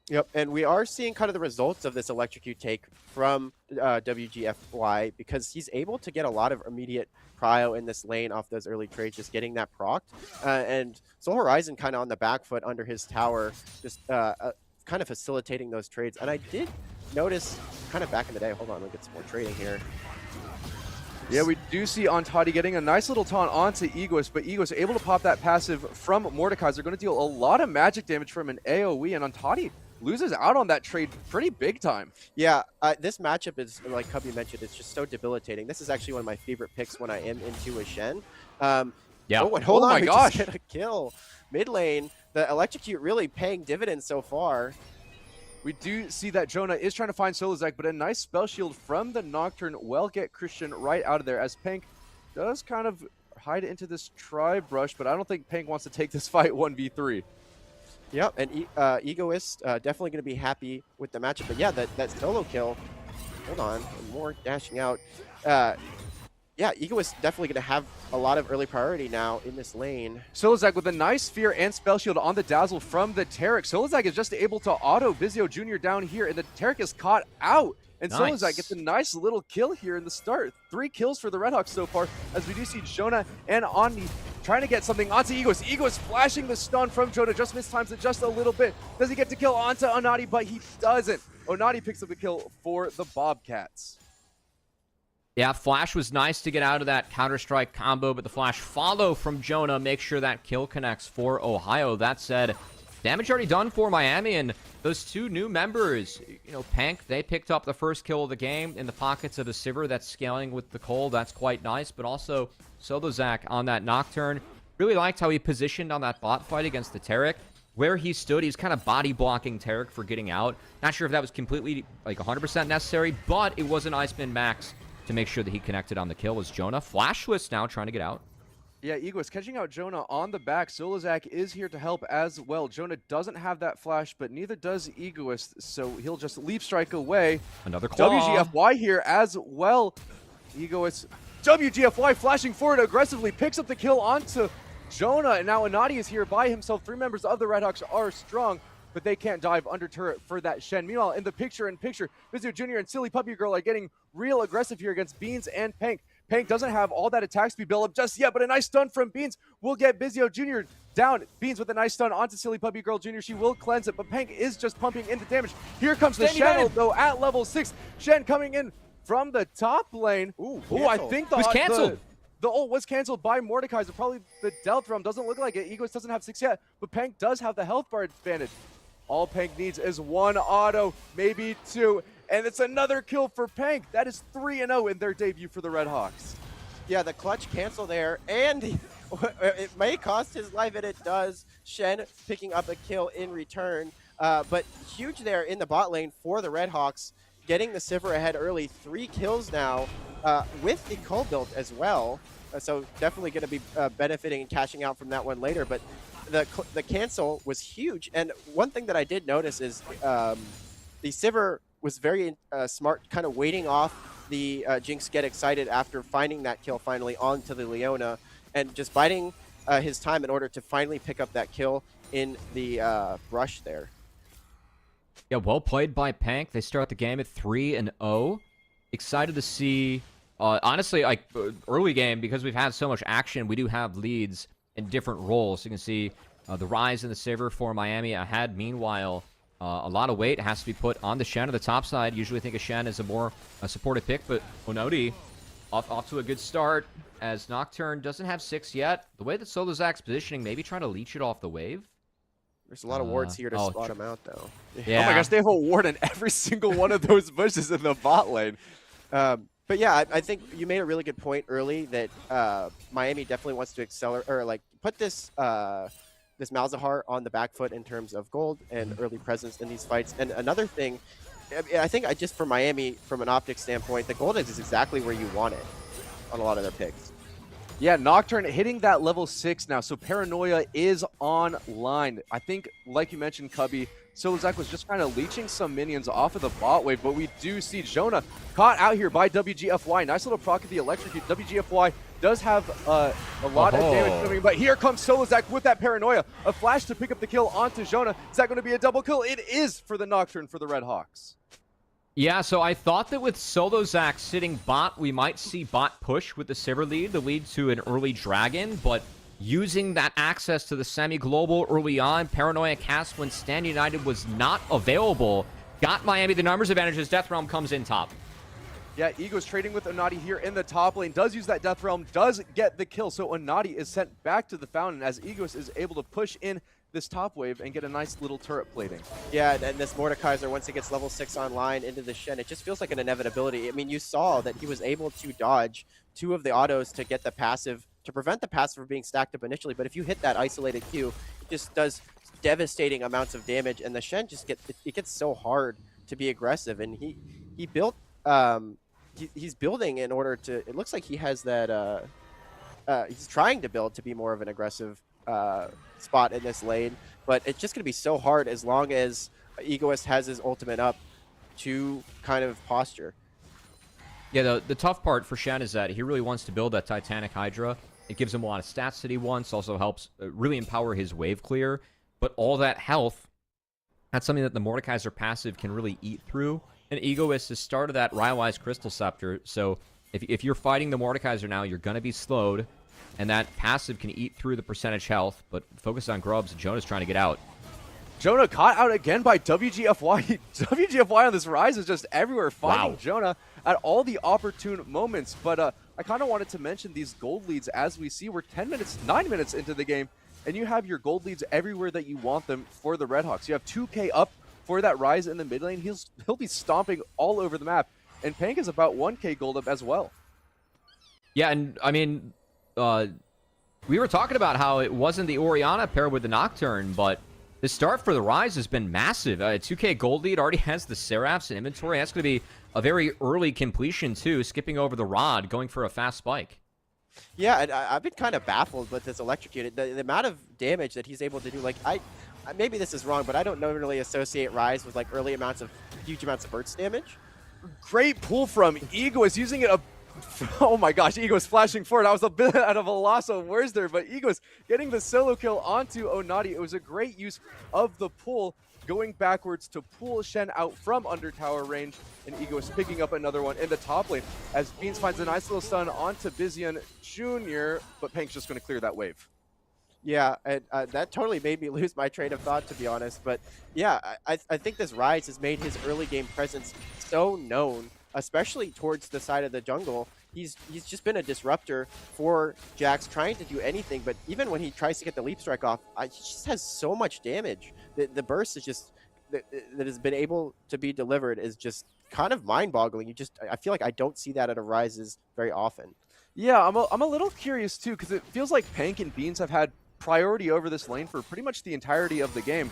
Yep, and we are seeing kind of the results of this electrocute take from WGFY because he's able to get a lot of immediate prio in this lane off those early trades, just getting that procced. And Soul Horizon kind of on the back foot under his tower, just kind of facilitating those trades. And I did notice kind of back in the day, hold on, let me get some more trading here. Yeah, we do see Ontati getting a nice little taunt onto Egoist, but Egoist able to pop that passive from Mordekaiser. They're going to deal a lot of magic damage from an AoE, and Ontati loses out on that trade pretty big time. Yeah, this matchup is, like Cubby mentioned, it's just so debilitating. This is actually one of my favorite picks when I am into a Shen. Yeah. Oh, and hold Oh on, my we gosh. just get a kill. Mid lane, the electrocute really paying dividends so far. We do see that Jonah is trying to find Solozak, but a nice spell shield from the Nocturne will get Christian right out of there, as Pank does kind of hide into this tri-brush, but I don't think Pank wants to take this fight 1v3. Yep, and Egoist definitely going to be happy with the matchup. But yeah, that solo kill, hold on, more dashing out. Yeah, Egoist definitely going to have a lot of early priority now in this lane. Solozak with a nice Fear and Spell Shield on the Dazzle from the Taric. Solozak is just able to auto Vizio Jr. down here, and the Taric is caught out. And Nice. Solozak gets a nice little kill here in the start. 3 kills for the Redhawks so far, as we do see Jonah and Omni trying to get something onto Egoist. Egoist flashing the stun from Jonah, just mistimes it just a little bit. Does he get to kill onto Onati? But he doesn't. Onati picks up the kill for the Bobcats. Yeah, Flash was nice to get out of that Counter-Strike combo, but the Flash follow from Jonah makes sure that kill connects for Ohio. That said, damage already done for Miami, and those 2 new members, you know, Pank, they picked up the first kill of the game in the pockets of a Sivir that's scaling with the Cole. That's quite nice, but also Solozak on that Nocturne. Really liked how he positioned on that bot fight against the Taric. Where he stood, he's kind of body blocking Taric for getting out. Not sure if that was completely, like, 100% necessary, but it was an Iceman Max to make sure that he connected on the kill was Jonah. Flashless now trying to get out. Yeah, Egoist catching out Jonah on the back. Solozak is here to help as well. Jonah doesn't have that flash, but neither does Egoist, so he'll just leap strike away. Another claw. WGFY here as well. Egoist, WGFY flashing forward aggressively, picks up the kill onto Jonah, and now Onati is here by himself. 3 members of the Redhawks are strong, but they can't dive under turret for that Shen. Meanwhile, in the picture-in-picture, Vizio Jr. and Silly Puppy Girl are getting real aggressive here against Beans and Pank. Pank doesn't have all that attack speed build up just yet, but a nice stun from Beans will get Vizio Jr. down. Beans with a nice stun onto Silly Puppy Girl Jr. She will cleanse it, but Pank is just pumping into damage. Here comes the Shen, though, at level 6. Shen coming in from the top lane. Ooh, I think was canceled. The ult was canceled by Mordekaiser. Probably the Delta Realm. Doesn't look like it. Egoist doesn't have 6 yet, but Pank does have the health bar advantage. All Pank needs is 1 auto, maybe 2, and it's another kill for Pank. That is 3-0 in their debut for the Redhawks. Yeah, the clutch cancel there, and it may cost his life, and it does. Shen picking up a kill in return, but huge there in the bot lane for the Redhawks, getting the Sivir ahead early. 3 kills now with the Cull build as well, so definitely going to be benefiting and cashing out from that one later, but the cancel was huge. And one thing that I did notice is the Sivir was very smart, kind of waiting off the Jinx get excited after finding that kill finally onto the Leona, and just biding his time in order to finally pick up that kill in the brush there. Yeah, well played by Pank. They start the game at 3-0. Excited to see, honestly, like early game, because we've had so much action, we do have leads in different roles. You can see the rise in the Sivir for Miami ahead. Meanwhile, a lot of weight has to be put on the Shen on the top side. Usually think of Shen as a more supported pick, but Onoti off to a good start as Nocturne doesn't have 6 yet. The way that Solozak's positioning, maybe trying to leech it off the wave. There's a lot of wards here to spot him out, though. Yeah. Oh my gosh, they have a ward in every single one of those bushes in the bot lane. But yeah, I think you made a really good point early that Miami definitely wants to accelerate, or like put this this Malzahar on the back foot in terms of gold and early presence in these fights. And another thing, I think just for Miami, from an optics standpoint, the gold is exactly where you want it on a lot of their picks. Yeah, Nocturne hitting that level 6 now, so Paranoia is online. I think, like you mentioned, Cubby, Solozak was just kind of leeching some minions off of the bot wave, but we do see Jonah caught out here by WGFY. Nice little proc of the electrocute. WGFY does have a lot of damage coming, but here comes Solozak with that Paranoia. A flash to pick up the kill onto Jonah. Is that going to be a double kill? It is for the Nocturne for the Red Hawks. Yeah, so I thought that with Solozak sitting bot, we might see bot push with the Sivir lead to lead to an early Dragon, but using that access to the semi-global early on, Paranoia cast when Stand United was not available, got Miami the numbers advantage as Death Realm comes in top. Yeah, Ego's trading with Onati here in the top lane, does use that Death Realm, does get the kill, so Onati is sent back to the Fountain as Egos is able to push in this top wave and get a nice little turret plating. Yeah, and this Mordekaiser, once it gets level 6 online into the Shen, it just feels like an inevitability. I mean, you saw that he was able to dodge 2 of the autos to get the passive, to prevent the passive from being stacked up initially, but if you hit that isolated Q, it just does devastating amounts of damage, and the Shen just it gets so hard to be aggressive, and he built, he's building in order to, it looks like he has that, he's trying to build to be more of an aggressive spot in this lane, but it's just going to be so hard as long as Egoist has his ultimate up to kind of posture. Yeah, the tough part for Shen is that he really wants to build that Titanic Hydra. It gives him a lot of stats that he wants, also helps really empower his wave clear, but all that health, that's something that the Mordekaiser passive can really eat through, and Egoist has started that Rywise Crystal Scepter, so if you're fighting the Mordekaiser now, you're going to be slowed, and that passive can eat through the percentage health, but focus on Grubs. Jonah's trying to get out. Jonah caught out again by WGFY. WGFY on this Rise is just everywhere, finding Jonah at all the opportune moments. But I kind of wanted to mention these gold leads as we see we're 9 minutes into the game, and you have your gold leads everywhere that you want them for the Red Hawks. You have 2K up for that Rise in the mid lane. He'll be stomping all over the map, and Pank is about 1K gold up as well. Yeah, and I mean, we were talking about how it wasn't the Orianna paired with the Nocturne, but the start for the Rise has been massive. 2K gold lead already has the Seraphs in inventory. That's going to be a very early completion, too, skipping over the Rod, going for a fast spike. Yeah, and I've been kind of baffled with this electrocuted. The amount of damage that he's able to do, like, maybe this is wrong, but I don't normally associate Rise with, like, huge amounts of burst damage. Great pull from Ego is using it oh my gosh, Ego's flashing forward. I was a bit out of a loss of words there, but Ego's getting the solo kill onto Onati. It was a great use of the pull, going backwards to pull Shen out from under tower range, and Ego's picking up another one in the top lane as Beans finds a nice little stun onto Bizian Jr., but Pank's just going to clear that wave. Yeah, and that totally made me lose my train of thought, to be honest. But yeah, I think this Rise has made his early game presence so known, especially towards the side of the jungle. He's just been a disruptor for Jax, trying to do anything, but even when he tries to get the leap strike off, he just has so much damage. The burst is just that has been able to be delivered is just kind of mind-boggling. I feel like I don't see that at a Rises very often. Yeah, I'm a little curious too, because it feels like Pank and Beans have had priority over this lane for pretty much the entirety of the game.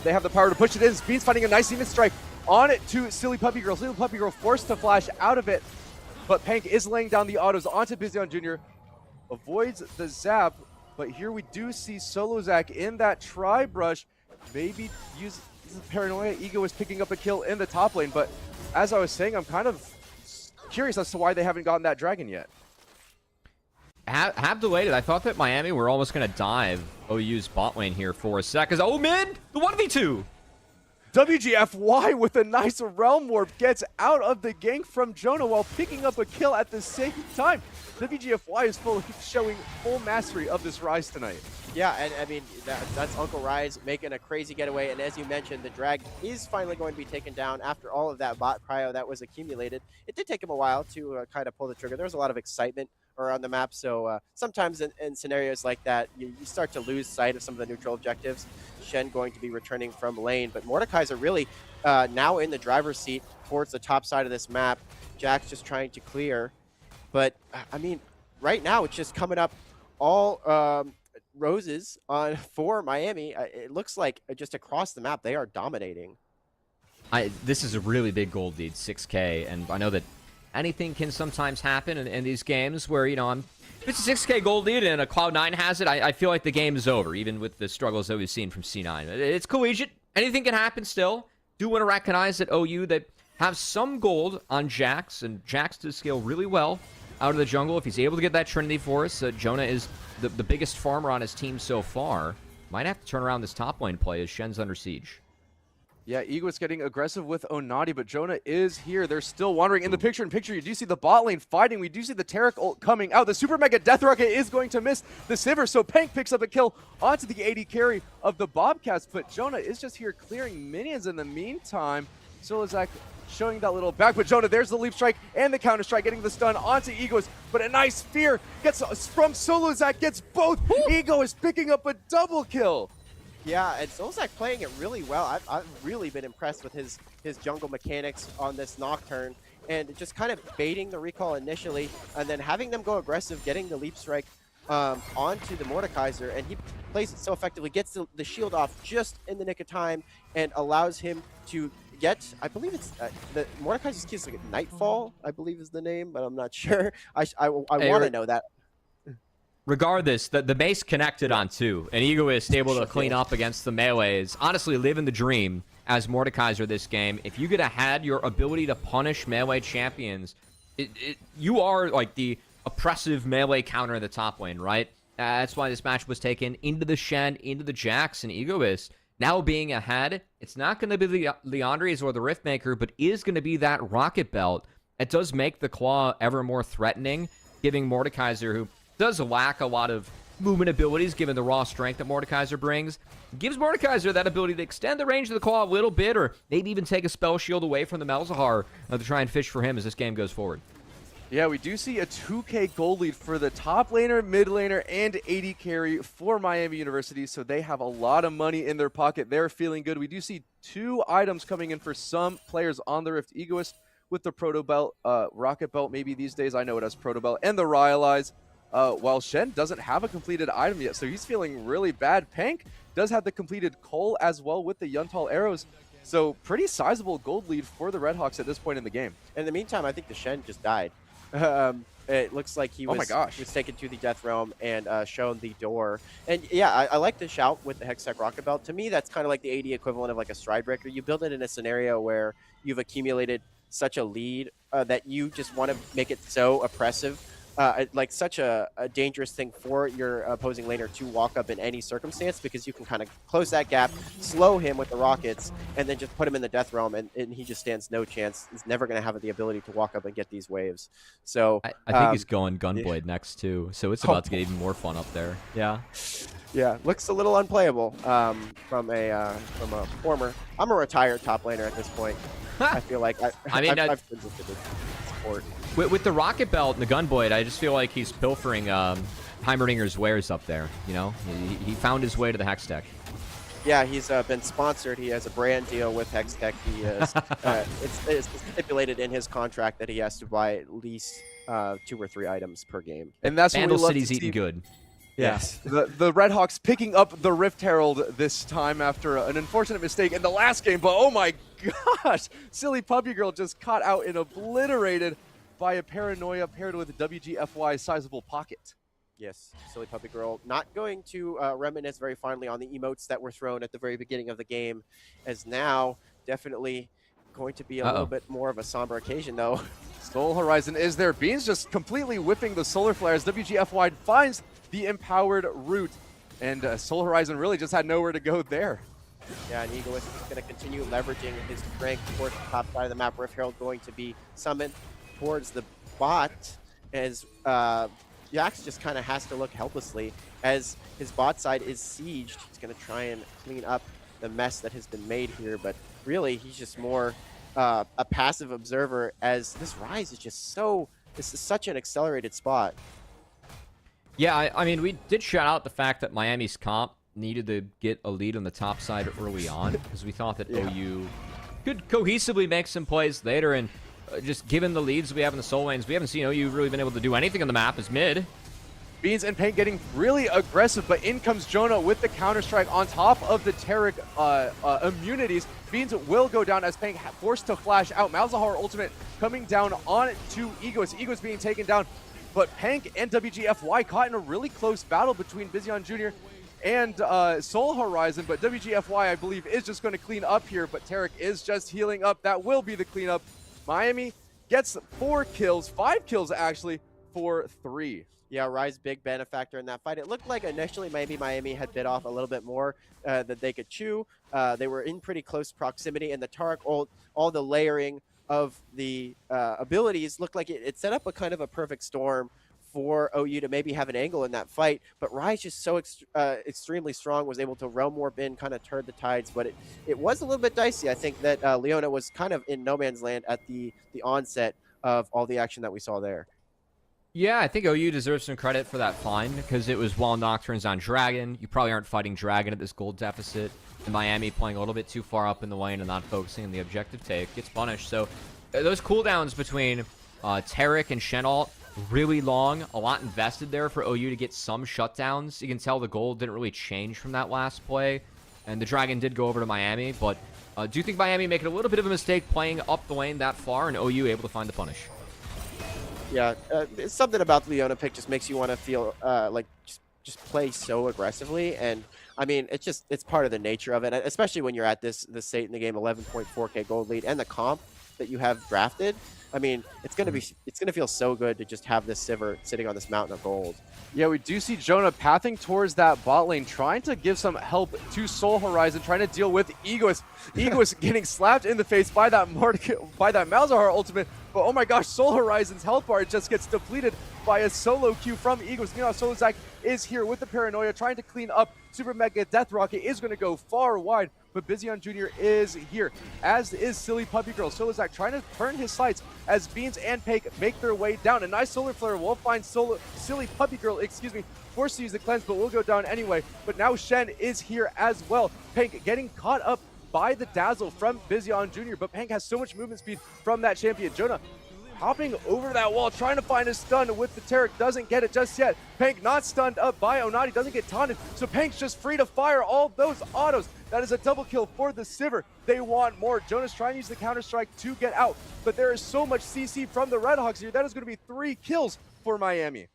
They have the power to push it in. Beans finding a nice even strike on it to Silly Puppy Girl. Silly Puppy Girl forced to flash out of it, but Pank is laying down the autos onto Bizion Jr. Avoids the zap, but here we do see Solozak in that tri-brush. Maybe use Paranoia. Ego is picking up a kill in the top lane, but as I was saying, I'm kind of curious as to why they haven't gotten that dragon yet. Have delayed it. I thought that Miami were almost going to dive OU's bot lane here for a sec. Oh, mid! The 1v2! WGFY with a nice Realm Warp gets out of the gank from Jonah while picking up a kill at the same time. WGFY is showing full mastery of this Rise tonight. Yeah, and I mean, that's Uncle Rise making a crazy getaway, and as you mentioned, the drag is finally going to be taken down after all of that bot prio that was accumulated. It did take him a while to kind of pull the trigger. There was a lot of excitement around the map, so sometimes in scenarios like that, you start to lose sight of some of the neutral objectives. Shen going to be returning from lane, but Mordekaiser really now in the driver's seat towards the top side of this map. Jack's just trying to clear, but I mean, right now it's just coming up all roses for Miami. It looks like just across the map they are dominating. This is a really big gold lead, 6K, and I know that anything can sometimes happen in these games where, if it's a 6K gold lead and a Cloud9 has it, I feel like the game is over, even with the struggles that we've seen from C9. It's collegiate. Anything can happen still. Do want to recognize that OU that have some gold on Jax, and Jax does scale really well out of the jungle. If he's able to get that Trinity for us, Jonah is the biggest farmer on his team so far. Might have to turn around this top lane play as Shen's under siege. Yeah, Ego's getting aggressive with Onati, but Jonah is here. They're still wandering. In the picture-in-picture, you do see the bot lane fighting. We do see the Taric ult coming out. The Super Mega Death Rocket is going to miss the Sivir, so Pank picks up a kill onto the AD carry of the Bobcats, but Jonah is just here clearing minions in the meantime. Solozak showing that little back, but Jonah, there's the Leap Strike and the Counter Strike, getting the stun onto Egos, but a nice fear gets from Solozak, gets both. Ego is picking up a double kill. Yeah, and Solzak playing it really well. I've really been impressed with his jungle mechanics on this Nocturne, and just kind of baiting the recall initially, and then having them go aggressive, getting the Leap Strike onto the Mordekaiser, and he plays it so effectively, gets the shield off just in the nick of time, and allows him to get, I believe it's, the Mordekaiser's key is like Nightfall, I believe is the name, but I'm not sure. I want to know that. Regardless, the base connected on 2, and Egoist able to clean up against the melees. Honestly, living the dream as Mordekaiser this game. If you could have had your ability to punish melee champions, you are like the oppressive melee counter in the top lane, right? That's why this match was taken into the Shen, into the Jax, and Egoist. Now being ahead, it's not going to be the Leandres or the Riftmaker, but is going to be that Rocket Belt. It does make the Claw ever more threatening, giving Mordekaiser, who does lack a lot of movement abilities given the raw strength that Mordekaiser brings, gives Mordekaiser that ability to extend the range of the Claw a little bit, or maybe even take a spell shield away from the Malzahar to try and fish for him as this game goes forward. Yeah, we do see a 2K gold lead for the top laner, mid laner, and AD carry for Miami University, so they have a lot of money in their pocket. They're feeling good. We do see 2 items coming in for some players on the Rift. Egoist with the Proto Belt, Rocket Belt maybe these days, I know it as Proto Belt, and the Ryalize. While Shen doesn't have a completed item yet, so he's feeling really bad. Pank does have the completed Cole as well with the Yuntal arrows, so pretty sizable gold lead for the Redhawks at this point in the game. In the meantime, I think the Shen just died. It looks like he was taken to the Death Realm and shown the door. And yeah, I like the shout with the Hextech Rocket Belt. To me, that's kind of like the AD equivalent of like a Stride Breaker. You build it in a scenario where you've accumulated such a lead that you just want to make it so oppressive. Like such a dangerous thing for your opposing laner to walk up in any circumstance, because you can kind of close that gap, slow him with the rockets, and then just put him in the Death Realm, and he just stands no chance. He's never going to have the ability to walk up and get these waves. So I think he's going Gunblade next too, so it's about to get even more fun up there. Yeah. Yeah, looks a little unplayable from a former. I'm a retired top laner at this point. I feel like I've visited support. With the Rocket Belt and the Gunblade, I just feel like he's pilfering Heimerdinger's wares up there. You know, he found his way to the Hextech. Yeah, he's been sponsored. He has a brand deal with Hextech. He is, it's stipulated in his contract that he has to buy at least 2 or 3 items per game. And that's Vandal what we love City's to eating see. good. Yes, the Redhawks picking up the Rift Herald this time after an unfortunate mistake in the last game. But oh my gosh, silly puppy girl just caught out and obliterated by a Paranoia paired with WGFY's sizable pocket. Yes, silly puppy girl not going to reminisce very fondly on the emotes that were thrown at the very beginning of the game, as now definitely going to be a little bit more of a somber occasion though. Soul Horizon is there. Beans just completely whipping the solar flares. WGFY finds the empowered route, and Soul Horizon really just had nowhere to go there. Yeah, and Egoist is going to continue leveraging his strength towards the top side of the map. Rift Herald going to be summoned towards the bot, as Jax just kind of has to look helplessly as his bot side is sieged. He's going to try and clean up the mess that has been made here, but really he's just more a passive observer, as this Rise is just so, this is such an accelerated spot. Yeah, I mean, we did shout out the fact that Miami's comp needed to get a lead on the top side early on, because we thought that OU could cohesively make some plays later, and just given the leads we have in the soul lanes, we haven't seen OU really been able to do anything on the map as mid. Beans and Paint getting really aggressive, but in comes Jonah with the Counter-Strike on top of the Taric immunities. Beans will go down as Pank forced to flash out. Malzahar ultimate coming down on to Egoist. Egoist being taken down, but Pank and WGFY caught in a really close battle between Bizion Jr. and Soul Horizon, but WGFY, I believe, is just going to clean up here, but Tarek is just healing up. That will be the cleanup. Miami gets 4 kills, 5 kills actually, for 3. Yeah, Rise big benefactor in that fight. It looked like initially maybe Miami had bit off a little bit more that they could chew. They were in pretty close proximity, and the Tarek, all the layering of the abilities looked like it set up a kind of a perfect storm for OU to maybe have an angle in that fight. But Rise just so extremely strong, was able to realm warp in, kind of turn the tides. But it was a little bit dicey. I think that Leona was kind of in no man's land at the onset of all the action that we saw there. Yeah, I think OU deserves some credit for that find because it was while Nocturne's on Dragon. You probably aren't fighting Dragon at this gold deficit. And Miami playing a little bit too far up in the lane and not focusing on the objective take gets punished. So those cooldowns between Tarek and Shenalt, really long, a lot invested there for OU to get some shutdowns. You can tell the gold didn't really change from that last play. And the Dragon did go over to Miami, but do you think Miami making a little bit of a mistake playing up the lane that far and OU able to find the punish? Yeah, it's something about the Leona pick just makes you want to feel like just play so aggressively, and I mean it's part of the nature of it, especially when you're at this state in the game, 11.4k gold lead, and the comp that you have drafted. I mean, it's gonna feel so good to just have this Sivir sitting on this mountain of gold. Yeah, we do see Jonah pathing towards that bot lane, trying to give some help to Soul Horizon, trying to deal with Egoist. Egoist getting slapped in the face by that Malzahar ultimate. But oh my gosh, Soul Horizon's health bar just gets depleted by a solo Q from Egoist. Meanwhile, Solozak is here with the Paranoia, trying to clean up. Super Mega Death Rocket is going to go far wide, but Bizion Jr. is here, as is Silly Puppy Girl. Solozak trying to turn his sights as Beans and Pank make their way down. A nice Solar Flare will find Silly Puppy Girl, forced to use the cleanse, but will go down anyway. But now Shen is here as well. Pank getting caught up by the dazzle from Bizion Jr., but Pank has so much movement speed from that champion. Jonah hopping over that wall, trying to find a stun with the Tarek, doesn't get it just yet. Pank not stunned up by Onati, doesn't get taunted, so Pank's just free to fire all those autos. That is a double kill for the Sivir. They want more. Jonah's trying to use the Counter-Strike to get out, but there is so much CC from the Redhawks here. That is going to be 3 kills for Miami.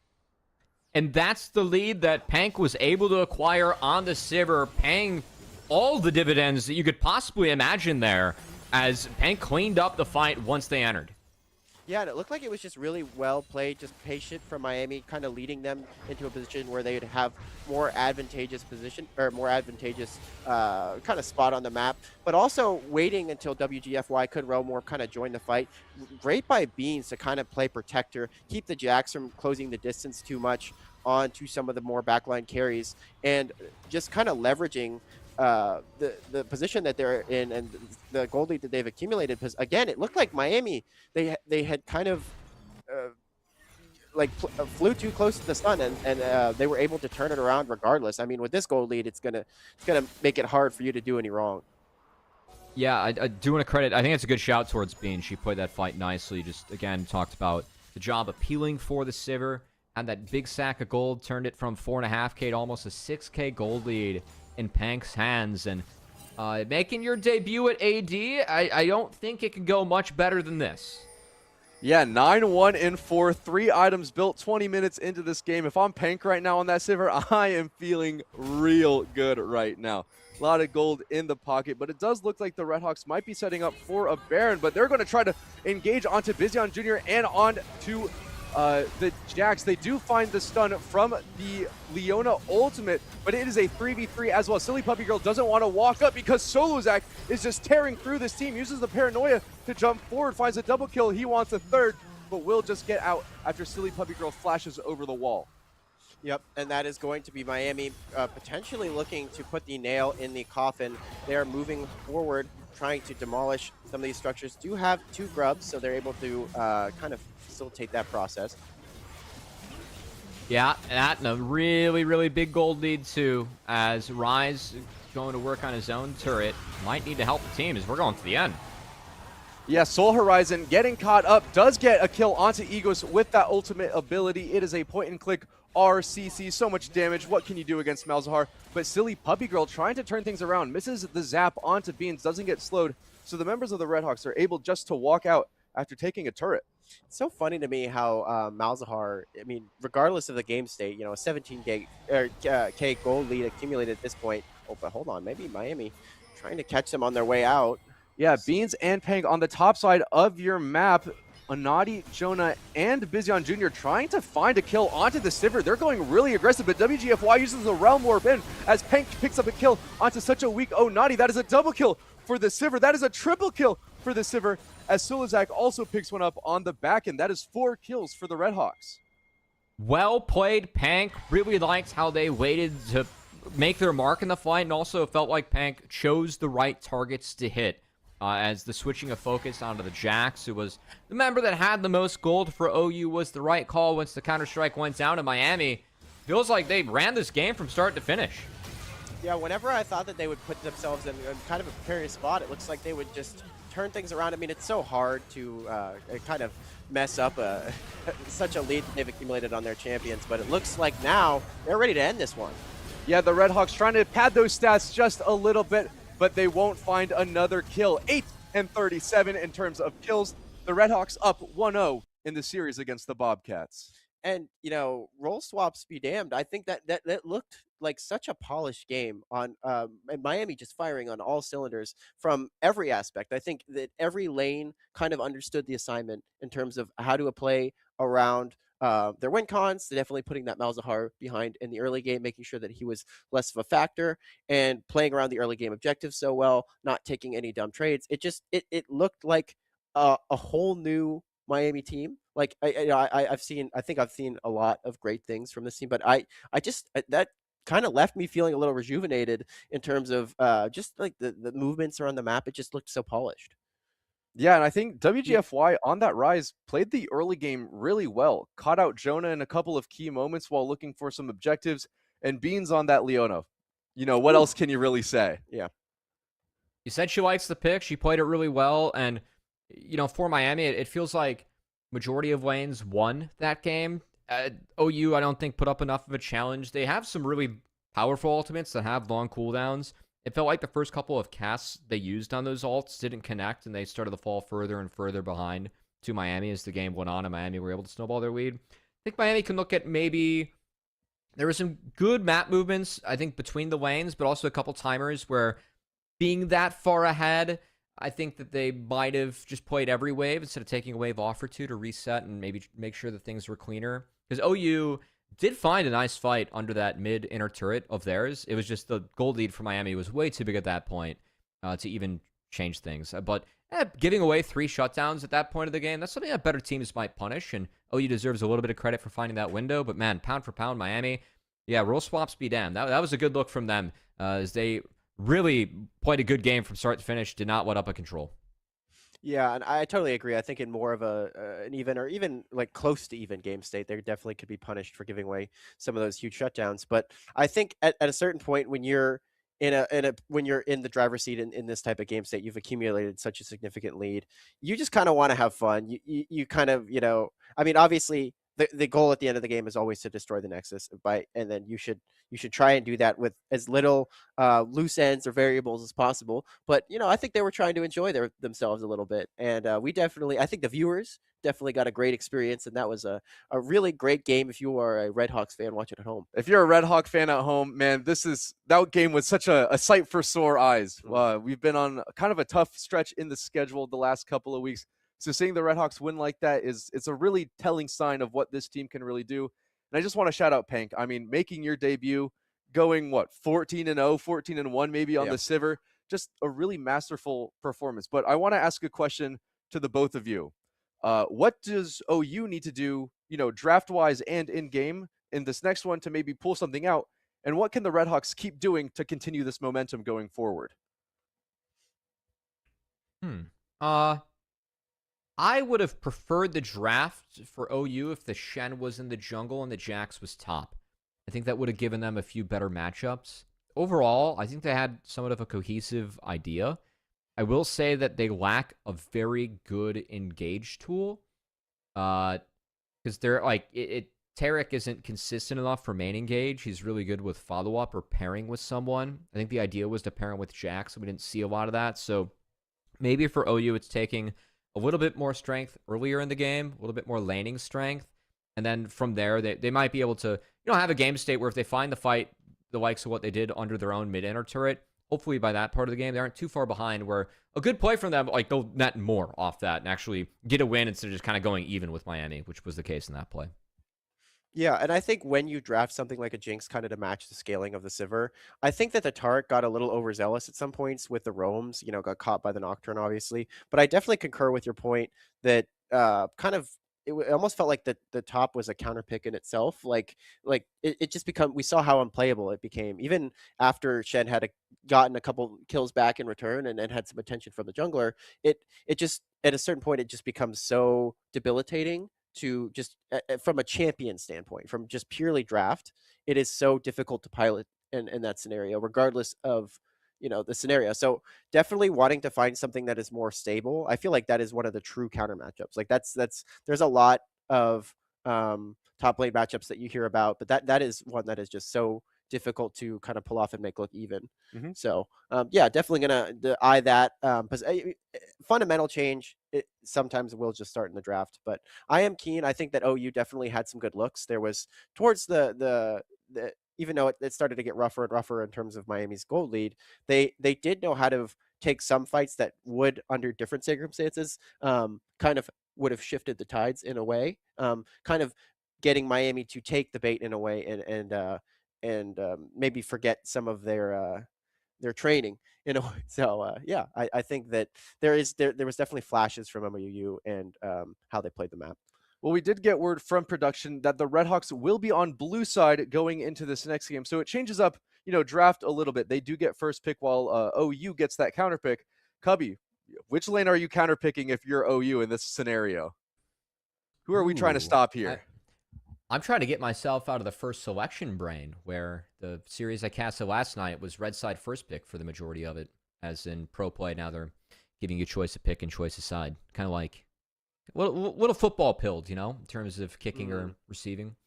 And that's the lead that Pank was able to acquire on the Sivir, paying all the dividends that you could possibly imagine there, as Pank cleaned up the fight once they entered. Yeah, and it looked like it was just really well played, just patient from Miami, kind of leading them into a position where they'd have more advantageous position, or more advantageous kind of spot on the map, but also waiting until WGFY could roam or kind of join the fight. Great by Beans to kind of play protector, keep the Jacks from closing the distance too much onto some of the more backline carries, and just kind of leveraging the position that they're in and the gold lead that they've accumulated. Because again, it looked like Miami, they had kind of flew too close to the sun, and they were able to turn it around regardless. I mean, with this gold lead, it's gonna make it hard for you to do any wrong. Yeah, I do want to credit. I think it's a good shout towards Bean. She played that fight nicely. Just again talked about the job appealing for the Sivir, and that big sack of gold turned it from 4.5k to almost a 6k gold lead in Pank's hands, and making your debut at AD, I don't think it could go much better than this. Yeah, 9-1 in 4, 3 items built 20 minutes into this game. If I'm Pank right now on that Sivir, I am feeling real good right now. A lot of gold in the pocket, but it does look like the Redhawks might be setting up for a Baron, but they're going to try to engage onto Bizion Jr. and onto the Jacks. They do find the stun from the Leona ultimate, but it is a 3v3 as well. Silly Puppy Girl doesn't want to walk up because Solozak is just tearing through this team, uses the Paranoia to jump forward, finds a double kill. He wants a third, but will just get out after Silly Puppy Girl flashes over the wall. Yep, and that is going to be Miami potentially looking to put the nail in the coffin. They are moving forward, trying to demolish some of these structures. Do have 2 grubs, so they're able to kind of facilitate that process. Yeah, that and a really, really big gold lead too, as Rise going to work on his own turret. Might need to help the team as we're going to the end. Yeah, Soul Horizon getting caught up, does get a kill onto Egos with that ultimate ability. It is a point and click RCC, so much damage. What can you do against Malzahar? But silly Puppy Girl trying to turn things around, misses the zap onto Beans, doesn't get slowed. So the members of the Redhawks are able just to walk out after taking a turret. It's so funny to me how Malzahar, I mean, regardless of the game state, a 17K gold lead accumulated at this point. Oh, but hold on, maybe Miami trying to catch them on their way out. Yeah, Beans and Pang on the top side of your map. Anadi, Jonah, and Bizyon Jr. trying to find a kill onto the Sivir. They're going really aggressive, but WGFY uses the Realm Warp in as Pang picks up a kill onto such a weak Onadi. That is a double kill for the Sivir. That is a triple kill for the Sivir, as Sulazak also picks one up on the back end. That is 4 kills for the Redhawks. Well played, Pank. Really liked how they waited to make their mark in the fight, and also felt like Pank chose the right targets to hit. As the switching of focus onto the Jax, who was the member that had the most gold for OU, was the right call once the Counter-Strike went down to Miami. Feels like they ran this game from start to finish. Yeah, whenever I thought that they would put themselves in kind of a precarious spot, it looks like they would just turn things around. I mean, it's so hard to kind of mess up such a lead that they've accumulated on their champions, but it looks like now they're ready to end this one. Yeah, the Redhawks trying to pad those stats just a little bit, but they won't find another kill. 8 and 37 in terms of kills. The Redhawks up 1-0 in the series against the Bobcats. And, roll swaps be damned. I think that looked like such a polished game on and Miami just firing on all cylinders from every aspect. I think that every lane kind of understood the assignment in terms of how to play around their win cons. They're definitely putting that Malzahar behind in the early game, making sure that he was less of a factor and playing around the early game objectives so well, not taking any dumb trades. It just it looked like a whole new Miami team. Like I think I've seen a lot of great things from this team, but I just that kind of left me feeling a little rejuvenated in terms of just like the movements around the map. It just looked so polished. Yeah, and I think WGFY on that rise played the early game really well. Caught out Jonah in a couple of key moments while looking for some objectives, and Beans on that Leona. What else can you really say? Yeah. You said she likes the pick. She played it really well, and for Miami, it feels like majority of lanes won that game. OU, I don't think, put up enough of a challenge. They have some really powerful ultimates that have long cooldowns. It felt like the first couple of casts they used on those ults didn't connect, and they started to fall further and further behind to Miami as the game went on, and Miami were able to snowball their lead. I think Miami can look at maybe there were some good map movements, I think, between the lanes, but also a couple timers where being that far ahead, I think that they might have just played every wave instead of taking a wave off or two to reset and maybe make sure that things were cleaner. Because OU did find a nice fight under that mid-inner turret of theirs. It was just the gold lead for Miami was way too big at that point to even change things. But giving away 3 shutdowns at that point of the game, that's something that better teams might punish, and OU deserves a little bit of credit for finding that window. But man, pound for pound, Miami, yeah, roll swaps be damned. That was a good look from them as they really played a good game from start to finish, did not let up a control. Yeah, and I totally agree. I think in more of an even or even like close to even game state, they definitely could be punished for giving away some of those huge shutdowns. But I think at a certain point when you're when you're in the driver's seat in this type of game state, you've accumulated such a significant lead. You just kind of want to have fun. You kind of, I mean, obviously the goal at the end of the game is always to destroy the Nexus and then you should try and do that with as little loose ends or variables as possible. But I think they were trying to enjoy themselves a little bit, and I think the viewers definitely got a great experience, and that was a really great game if you are a Red Hawks fan watching at home. If you're a Red Hawk fan at home, man, that game was such a sight for sore eyes. We've been on kind of a tough stretch in the schedule the last couple of weeks. So seeing the Red Hawks win like that it's a really telling sign of what this team can really do. And I just want to shout out Pank. I mean, making your debut, going 14-0, 14-1 maybe on the Sivir, just a really masterful performance. But I want to ask a question to the both of you. What does OU need to do, draft-wise and in-game in this next one to maybe pull something out? And what can the Red Hawks keep doing to continue this momentum going forward? I would have preferred the draft for OU if the Shen was in the jungle and the Jax was top. I think that would have given them a few better matchups. Overall, I think they had somewhat of a cohesive idea. I will say that they lack a very good engage tool. Because they're like, it Tarek isn't consistent enough for main engage. He's really good with follow-up or pairing with someone. I think the idea was to pair him with Jack, so we didn't see a lot of that. So maybe for OU, it's taking a little bit more strength earlier in the game, a little bit more laning strength. And then from there, they might be able to, have a game state where if they find the fight, the likes of what they did under their own mid-inner turret, hopefully by that part of the game, they aren't too far behind where a good play from them, like they'll net more off that and actually get a win instead of just kind of going even with Miami, which was the case in that play. Yeah, and I think when you draft something like a Jinx kind of to match the scaling of the Sivir, I think that the Taric got a little overzealous at some points with the roams, got caught by the Nocturne, obviously. But I definitely concur with your point that it almost felt like the top was a counter pick in itself. It just become, we saw how unplayable it became. Even after Shen had gotten a couple kills back in return and had some attention from the jungler, it just, at a certain point, it just becomes so debilitating to just from a champion standpoint, from just purely draft, it is so difficult to pilot in that scenario, regardless of the scenario. So definitely wanting to find something that is more stable. I feel like that is one of the true counter matchups. Like that's there's a lot of top lane matchups that you hear about, but that is one that is just so difficult to kind of pull off and make look even. Mhm. So yeah, definitely gonna eye that. Fundamental change, it sometimes will just start in the draft, but I am keen. I think that OU definitely had some good looks. There was towards the even though it started to get rougher and rougher in terms of Miami's gold lead, they did know how to take some fights that would, under different circumstances, kind of would have shifted the tides in a way, kind of getting Miami to take the bait in a way and maybe forget some of their training in a way. So yeah, I think that there was definitely flashes from MOU and how they played the map. Well, we did get word from production that the Redhawks will be on blue side going into this next game. So it changes up, draft a little bit. They do get first pick while OU gets that counter pick. Cubby, which lane are you counter picking if you're OU in this scenario? Who are we trying to stop here? I'm trying to get myself out of the first selection brain, where the series I casted last night was red side first pick for the majority of it. As in pro play, now they're giving you choice of pick and choice of side. Kind of like little football pilled, in terms of kicking or receiving.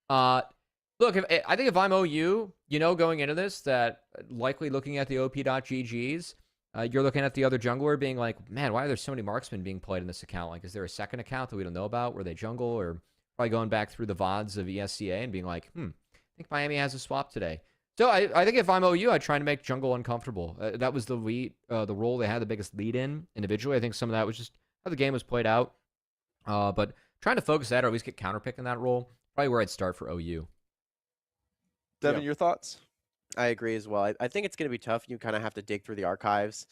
Look, I think if I'm OU, going into this, that likely looking at the op.gg's, you're looking at the other jungler being like, man, why are there so many marksmen being played in this account? Like, is there a second account that we don't know about where they jungle, or probably going back through the VODs of ESCA and being like, I think Miami has a swap today. So I think if I'm OU, I'd try to make jungle uncomfortable. That was the role they had the biggest lead in individually. I think some of that was just how the game was played out. But trying to focus that or at least get counterpick in that role, probably where I'd start for OU. Devin, your thoughts? I agree as well. I think it's going to be tough. You kind of have to dig through the archives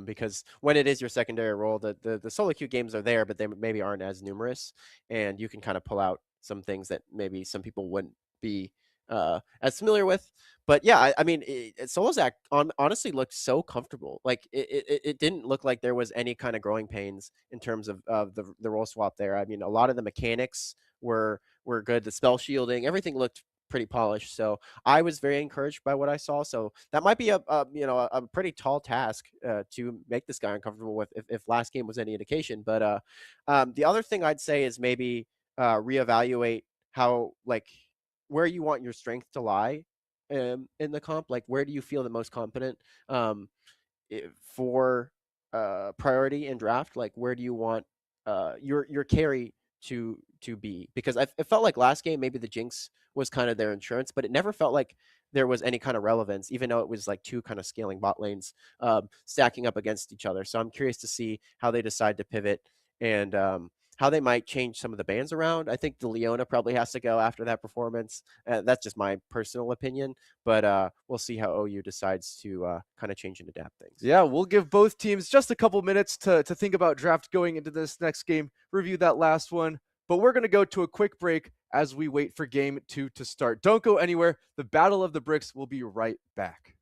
because when it is your secondary role, the solo queue games are there, but they maybe aren't as numerous, and you can kind of pull out some things that maybe some people wouldn't be as familiar with. But yeah, I mean, Solozak honestly looked so comfortable. Like it didn't look like there was any kind of growing pains in terms of the role swap there. I mean, a lot of the mechanics were good. The spell shielding, everything looked pretty polished. So I was very encouraged by what I saw. So that might be a pretty tall task to make this guy uncomfortable with if last game was any indication. But the other thing I'd say is maybe reevaluate how, like, where you want your strength to lie in the comp. Like, where do you feel the most competent for priority in draft? Like, where do you want your carry to be? Because it felt like last game maybe the Jinx was kind of their insurance, but it never felt like there was any kind of relevance, even though it was like two kind of scaling bot lanes stacking up against each other. So I'm curious to see how they decide to pivot and how they might change some of the bans around. I think the Leona probably has to go after that performance. That's just my personal opinion, but we'll see how OU decides to kind of change and adapt things. Yeah, we'll give both teams just a couple minutes to think about draft going into this next game, review that last one. But we're going to go to a quick break as we wait for game 2 to start. Don't go anywhere. The Battle of the Bricks will be right back.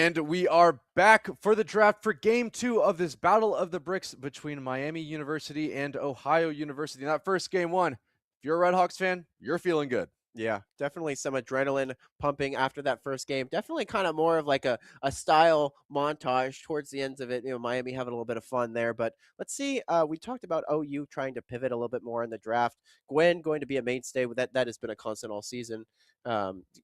And we are back for the draft for game 2 of this Battle of the Bricks between Miami University and Ohio University. In that first game 1, if you're a Red Hawks fan, you're feeling good. Yeah, definitely some adrenaline pumping after that first game. Definitely kind of more of like a style montage towards the ends of it. Miami having a little bit of fun there. But let's see. We talked about OU trying to pivot a little bit more in the draft. Gwen going to be a mainstay. With that has been a constant all season.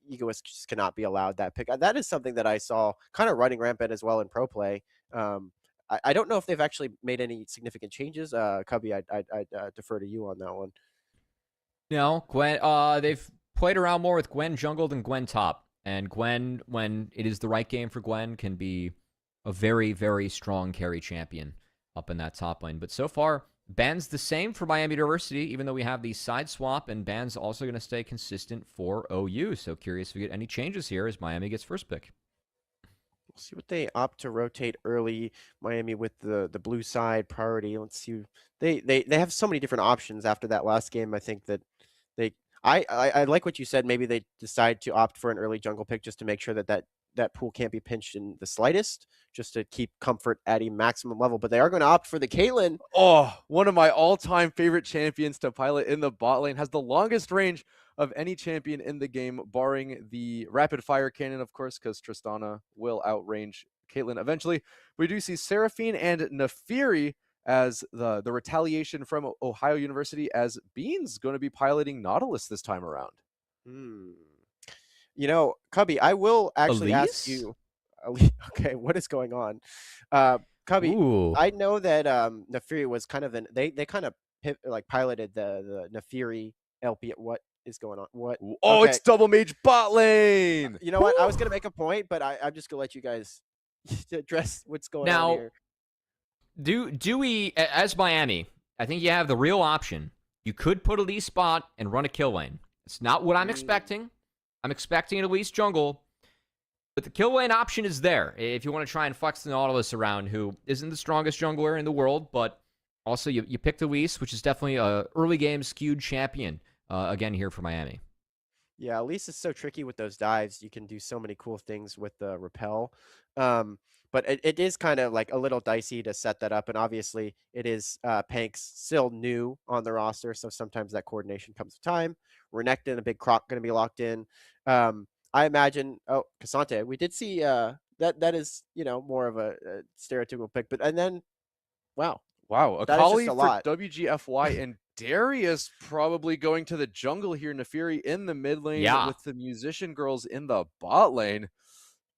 Egoists just cannot be allowed that pick. That is something that I saw kind of running rampant as well in pro play. I don't know if they've actually made any significant changes. Cubby, I'd defer to you on that one. No, Gwen. They've played around more with Gwen jungle than Gwen top, and Gwen, when it is the right game for Gwen, can be a very, very strong carry champion up in that top lane. But so far, Ban's the same for Miami University, even though we have the side swap, and Ban's also going to stay consistent for OU. So curious if we get any changes here as Miami gets first pick. We'll see what they opt to rotate early. Miami with the blue side priority. Let's see. They have so many different options after that last game. I think that they I like what you said. Maybe they decide to opt for an early jungle pick just to make sure that pool can't be pinched in the slightest, just to keep comfort at a maximum level. But they are going to opt for the Caitlyn. Oh, one of my all-time favorite champions to pilot in the bot lane, has the longest range of any champion in the game, barring the rapid fire cannon, of course, because Tristana will outrange Caitlyn eventually. We do see Seraphine and Nefiri as the retaliation from Ohio University, as Bean's going to be piloting Nautilus this time around. Cubby, I will actually ask Elise? you. Okay, what is going on? Cubby, Ooh. I know that Nefiri was kind of they kind of piloted the Nefiri LP. What is going on? What? Oh, Okay. it's double mage bot lane. You know what? I was gonna make a point, but I'm just gonna let you guys address what's going on Now, here. do we, as Miami, I think you have the real option. You could put Elise spot and run a kill lane. It's not what I'm expecting. I'm expecting an Elise jungle. But the kill lane option is there if you want to try and flex the Nautilus around, who isn't the strongest jungler in the world, but also you picked Elise, which is definitely a early game skewed champion, again, here for Miami. Yeah, Elise is so tricky with those dives. You can do so many cool things with the repel. But it is kind of like a little dicey to set that up. And obviously, it is Pank's still new on the roster. So sometimes that coordination comes with time. Renekton and a big croc going to be locked in. I imagine, Cassante, we did see that is, more of a stereotypical pick. And then, wow. Wow, a That is just Kali a for lot. WGFY, and Darius probably going to the jungle here. Nefiri in the mid lane with the musician girls in the bot lane.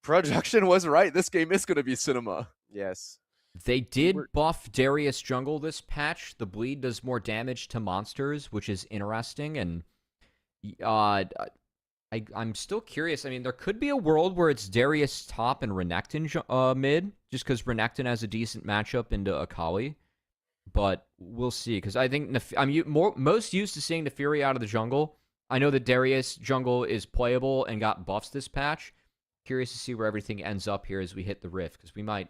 Production was right. This game is going to be cinema. Yes. They did buff Darius jungle this patch. The bleed does more damage to monsters, which is interesting. And I'm still curious. I mean, there could be a world where it's Darius top and Renekton mid, just because Renekton has a decent matchup into Akali. But we'll see, because I think I'm most used to seeing Nefiri out of the jungle. I know that Darius jungle is playable and got buffs this patch. Curious to see where everything ends up here as we hit the Rift, because we might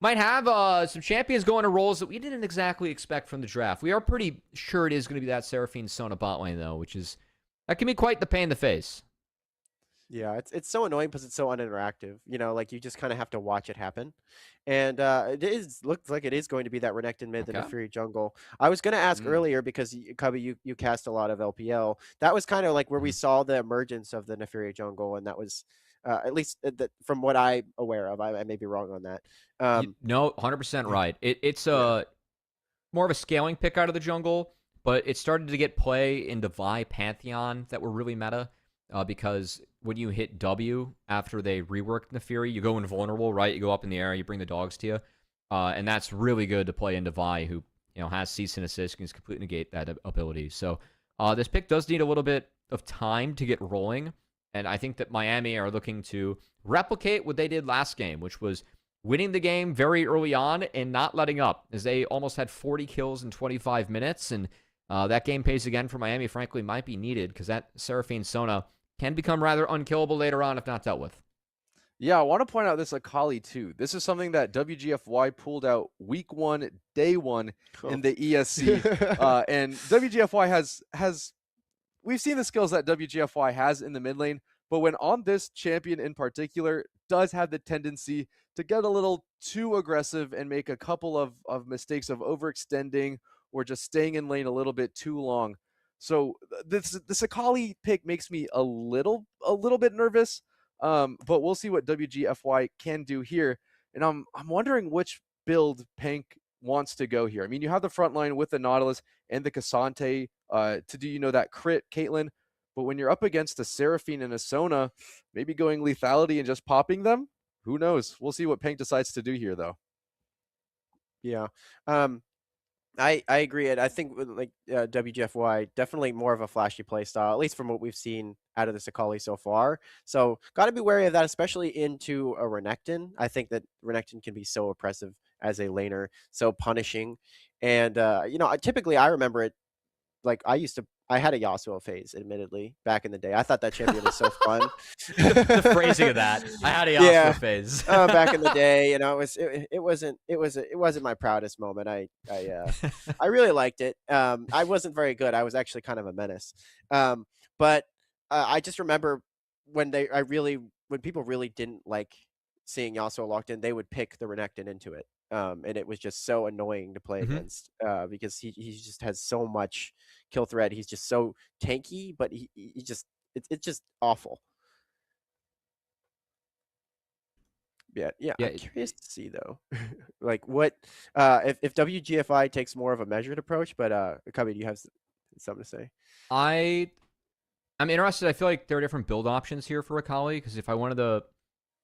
have some champions going to roles that we didn't exactly expect from the draft. We are pretty sure it is going to be that Seraphine Sona bot lane, though, that can be quite the pain in the face. Yeah, it's so annoying because it's so uninteractive. You just kind of have to watch it happen. And looks like it is going to be that Renekton mid, the Nefiri jungle. I was going to ask earlier, because Cubby, you cast a lot of LPL. That was kind of like where we saw the emergence of the Nefiri jungle, and that was at least from what I'm aware of. I may be wrong on that. No, 100% right. It's more of a scaling pick out of the jungle, but it started to get play into Vi Pantheon that were really meta. Because when you hit W after they reworked Nefiri, you go invulnerable, right? You go up in the air, you bring the dogs to you. And that's really good to play into Vi, who has cease and assist, can completely negate that ability. So this pick does need a little bit of time to get rolling. And I think that Miami are looking to replicate what they did last game, which was winning the game very early on and not letting up, as they almost had 40 kills in 25 minutes. And that game pace again for Miami, frankly, might be needed, because that Seraphine Sona can become rather unkillable later on if not dealt with. Yeah, I want to point out this Akali too. This is something that WGFY pulled out week 1, day 1 in the ESC. And WGFY has we've seen the skills that WGFY has in the mid lane, but when on this champion in particular, does have the tendency to get a little too aggressive and make a couple of mistakes of overextending or just staying in lane a little bit too long. So the Sakali pick makes me a little bit nervous. But we'll see what WGFY can do here. And I'm wondering which build Pank wants to go here. I mean, you have the front line with the Nautilus and the Cassante to do, that crit, Caitlyn. But when you're up against a Seraphine and a Sona, maybe going lethality and just popping them, who knows? We'll see what Pank decides to do here, though. Yeah. I agree. And I think WGFY, definitely more of a flashy play style, at least from what we've seen out of the Sakali so far. So got to be wary of that, especially into a Renekton. I think that Renekton can be so oppressive as a laner, so punishing. And, typically I remember it, like I had a Yasuo phase, admittedly, back in the day. I thought that champion was so fun. The phrasing of that, I had a Yasuo phase. Back in the day, it wasn't my proudest moment. I really liked it. I wasn't very good. I was actually kind of a menace. But I just remember when people really didn't like seeing Yasuo locked in, they would pick the Renekton into it. And it was just so annoying to play against because he just has so much kill threat. He's just so tanky, but it's just awful. Yeah. I'm curious to see though, like what if WGFI takes more of a measured approach. But Cubby, do you have something to say? I'm interested. I feel like there are different build options here for Akali, because if I wanted to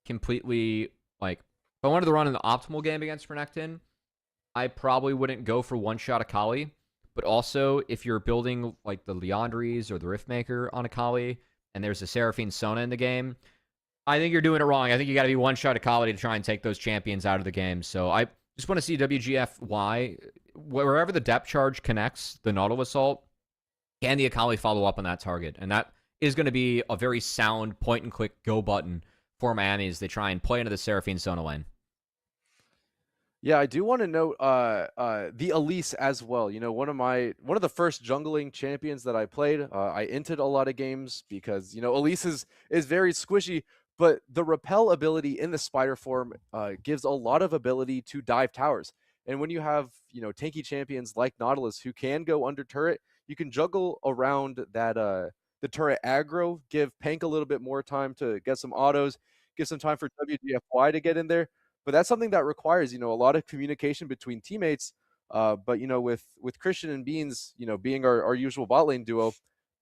completely if I wanted to run an optimal game against Renekton, I probably wouldn't go for one-shot Akali. But also, if you're building like the Liandry's or the Riftmaker on Akali, and there's a Seraphine Sona in the game, I think you're doing it wrong. I think you got to be one-shot Akali to try and take those champions out of the game. So I just want to see WGFY, wherever the depth charge connects the Nautilus ult, can the Akali follow up on that target? And that is going to be a very sound point-and-click go button for Miami as they try and play into the Seraphine Sona lane. Yeah, I do want to note the Elise as well. One of the first jungling champions that I played. I inted a lot of games because Elise is very squishy, but the repel ability in the spider form gives a lot of ability to dive towers. And when you have tanky champions like Nautilus who can go under turret, you can juggle around that the turret aggro, give Pank a little bit more time to get some autos, give some time for WGFY to get in there. But that's something that requires, a lot of communication between teammates. But with Christian and Beans, being our usual bot lane duo,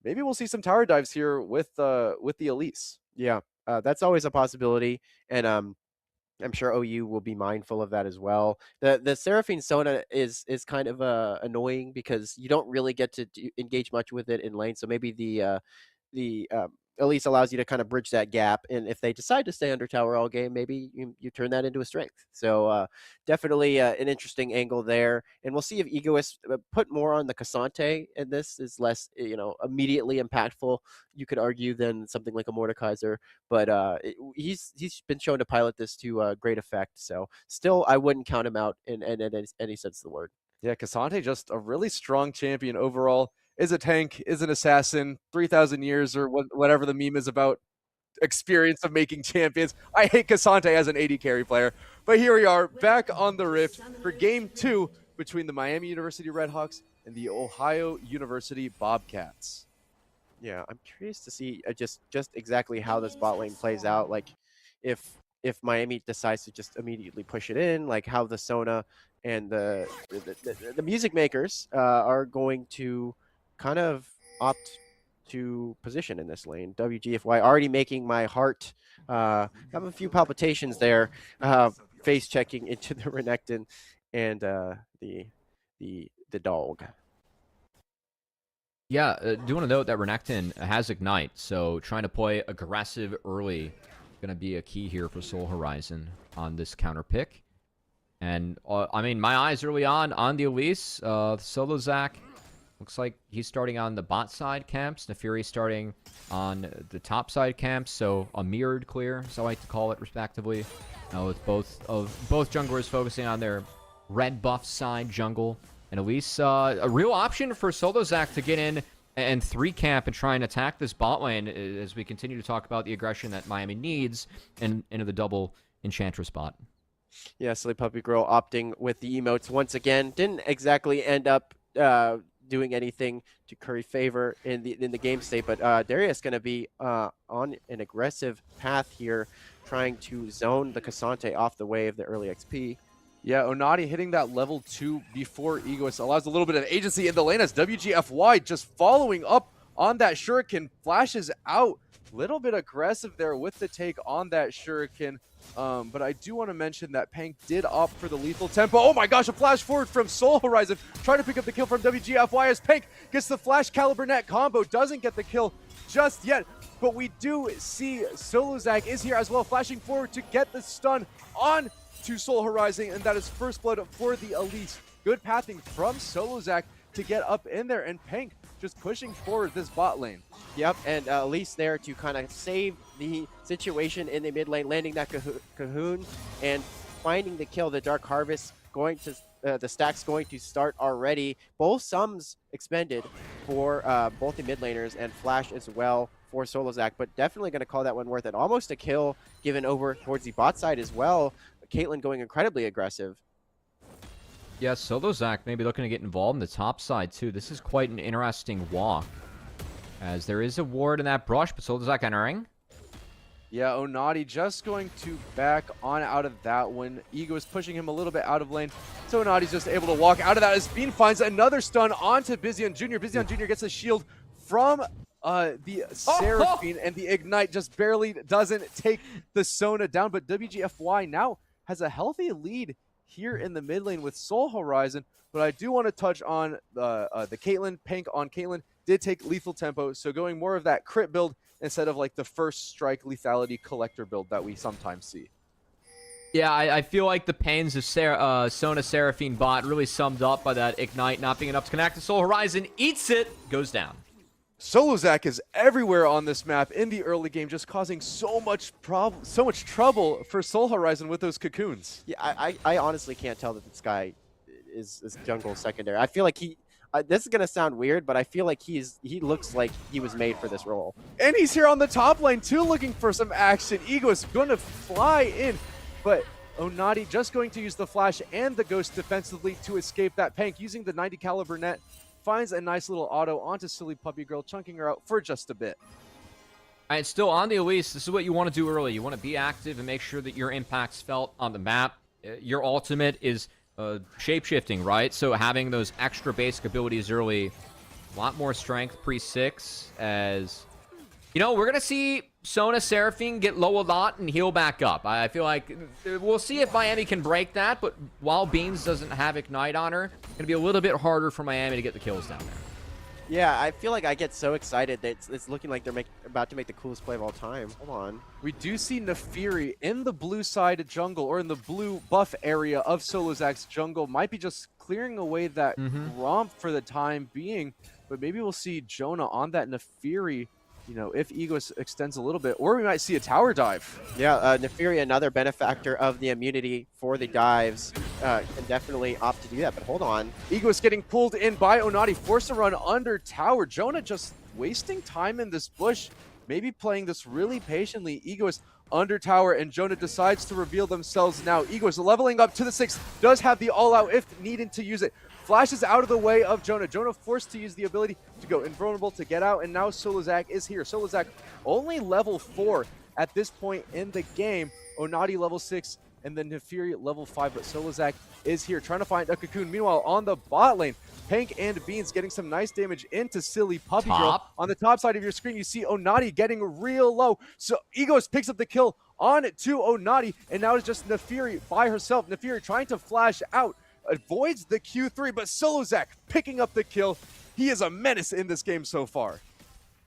maybe we'll see some tower dives here with the Elise. Yeah, that's always a possibility, and I'm sure OU will be mindful of that as well. The Seraphine Sona is kind of annoying because you don't really get to engage much with it in lane. So maybe the Elise allows you to kind of bridge that gap, and if they decide to stay under tower all game, maybe you turn that into a strength. So definitely an interesting angle there, and we'll see if Egoist put more on the Cassante, and this is less immediately impactful, you could argue, than something like a Mordekaiser, but he's been shown to pilot this to great effect. So still, I wouldn't count him out in any sense of the word. Yeah, Cassante, just a really strong champion overall. Is a tank, is an assassin, 3,000 years or whatever the meme is about, experience of making champions. I hate Cassante as an AD carry player. But here we are, back on the Rift for Game 2 between the Miami University Redhawks and the Ohio University Bobcats. Yeah, I'm curious to see just exactly how this bot lane plays out. Like, if Miami decides to just immediately push it in, like how the Sona and the music makers are going to kind of opt to position in this lane. WGFY already making my heart have a few palpitations there, face checking into the Renekton and the dog. Yeah, do want to note that Renekton has Ignite, so trying to play aggressive early going to be a key here for Soul Horizon on this counter pick. And my eyes early on the Elise, Solo Zach. Looks like he's starting on the bot side camps. Nefiri starting on the top side camps. So a mirrored clear, as I like to call it, respectively. With both junglers focusing on their red buff side jungle. And Elise, a real option for Solo Zach to get in and 3 camp and try and attack this bot lane as we continue to talk about the aggression that Miami needs and into the double Enchantress bot. Yeah, Silly Puppy Girl opting with the emotes once again. Didn't exactly end up doing anything to curry favor in the game state. But Darius going to be on an aggressive path here, trying to zone the Cassante off the way of the early XP. Yeah, Onati hitting that level 2 before Egoist allows a little bit of agency in the lane as WGFY just following up on that Shuriken, flashes out. Little bit aggressive there with the take on that Shuriken. But I do want to mention that Pank did opt for the lethal tempo. Oh my gosh, a flash forward from Soul Horizon. Trying to pick up the kill from WGFY as Pank gets the flash caliber net combo. Doesn't get the kill just yet. But we do see Solozak is here as well, flashing forward to get the stun on to Soul Horizon. And that is first blood for the Elise. Good pathing from Solozak to get up in there. And Pank just pushing forward this bot lane. Yep, and Elise there to kind of save the situation in the mid lane, landing that Cahoon and finding the kill. The Dark Harvest going to, the stack's going to start already. Both sums expended for both the mid laners and Flash as well for Solozak, but definitely going to call that one worth it. Almost a kill given over towards the bot side as well. Caitlyn going incredibly aggressive. Yeah, Solozak maybe looking to get involved in the top side too. This is quite an interesting walk, as there is a ward in that brush, but Solozak entering. Yeah, Onati just going to back on out of that one. Ego is pushing him a little bit out of lane, so Onati's just able to walk out of that as Bean finds another stun onto Bizion Jr. Bizion Jr. gets a shield from the Seraphine, and the Ignite just barely doesn't take the Sona down, but WGFY now has a healthy lead here in the mid lane with Soul Horizon. But I do want to touch on the Caitlyn. Pank on Caitlyn did take lethal tempo, so going more of that crit build instead of like the first strike lethality collector build that we sometimes see. Yeah, I feel like the pains of Sona Seraphine bot really summed up by that Ignite not being enough to connect to Soul Horizon. Eats it, goes down. Solozak is everywhere on this map in the early game, just causing so much trouble for Soul Horizon with those cocoons. Yeah, I honestly can't tell that this guy is jungle secondary. I feel like he, this is gonna sound weird, but I feel like he looks like he was made for this role. And he's here on the top lane too, looking for some action. Ego is going to fly in, but Onati just going to use the flash and the ghost defensively to escape that. Pank using the 90 caliber net. Finds a nice little auto onto Silly Puppy Girl, chunking her out for just a bit. And still on the Elise, this is what you want to do early. You want to be active and make sure that your impact's felt on the map. Your ultimate is shape-shifting, right? So having those extra basic abilities early, a lot more strength pre-6 as... You know, we're going to see Sona Seraphine get low a lot and heal back up. I feel like we'll see if Miami can break that, but while Beans doesn't have Ignite on her, it's going to be a little bit harder for Miami to get the kills down there. Yeah, I feel like I get so excited that it's looking like they're about to make the coolest play of all time. Hold on. We do see Nefiri in the blue side jungle, or in the blue buff area of Solozak's jungle. Might be just clearing away that romp for the time being, but maybe we'll see Jonah on that Nefiri, you know, if Ego extends a little bit, or we might see a tower dive. Yeah, Nefiri, another benefactor of the immunity for the dives, can definitely opt to do that, but hold on. Ego is getting pulled in by Onati, forced to run under tower. Jonah just wasting time in this bush, maybe playing this really patiently. Ego is under tower, and Jonah decides to reveal themselves now. Ego is leveling up to the 6, does have the all-out if needed to use it. Flashes out of the way of Jonah. Jonah forced to use the ability to go invulnerable to get out, and now Solozak is here. Solozak only level 4 at this point in the game. Onati level 6, and then Nefiri level 5, but Solozak is here trying to find a cocoon. Meanwhile, on the bot lane, Pank and Beans getting some nice damage into Silly Puppy Girl. On the top side of your screen, you see Onati getting real low. So Egos picks up the kill on to Onati, and now it's just Nefiri by herself. Nefiri trying to flash out. Avoids the Q3, but Solozak picking up the kill. He is a menace in this game so far.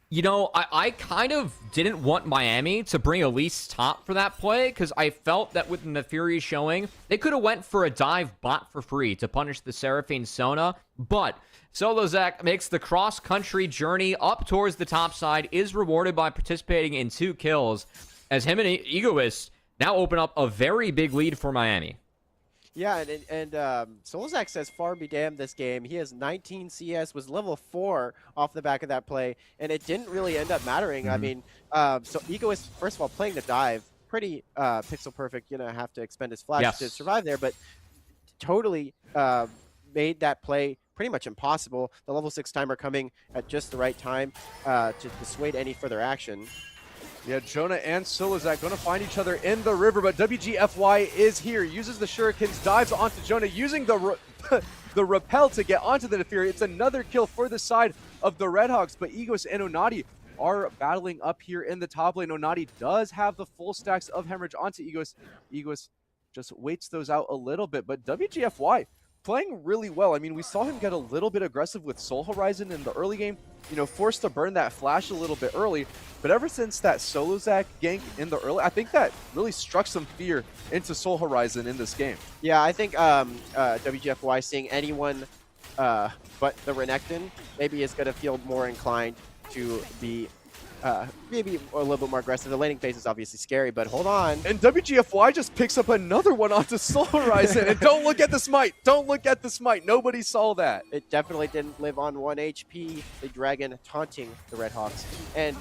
You know, I kind of didn't want Miami to bring Elise top for that play, because I felt that with Nefiri showing, they could have went for a dive bot for free to punish the Seraphine Sona, but Solozak makes the cross-country journey up towards the top side, is rewarded by participating in 2 kills, as him and Egoist now open up a very big lead for Miami. Yeah, and Solozak says far be damned this game. He has 19 CS, was level 4 off the back of that play, and it didn't really end up mattering. I mean, so Egoist, first of all, playing the dive, pretty pixel perfect, have to expend his flash to survive there, but totally made that play pretty much impossible. The level 6 timer coming at just the right time to dissuade any further action. Yeah, Jonah and Solozak going to find each other in the river, but WGFY is here, uses the shurikens, dives onto Jonah, using the the repel to get onto the Nefiri. It's another kill for the side of the Redhawks, but Egos and Onati are battling up here in the top lane. Onati does have the full stacks of Hemorrhage onto Egos. Egos just waits those out a little bit, but WGFY playing really well. I mean, we saw him get a little bit aggressive with Soul Horizon in the early game, you know, forced to burn that flash a little bit early. But ever since that Solozak gank in the early, I think that really struck some fear into Soul Horizon in this game. Yeah, I think WGFY seeing anyone but the Renekton maybe is going to feel more inclined to be maybe a little bit more aggressive. The laning phase is obviously scary, but hold on. And WGFY just picks up another one onto Soul Horizon. And don't look at the smite. Don't look at the smite. Nobody saw that. It definitely didn't live on 1 HP. The dragon taunting the Redhawks. And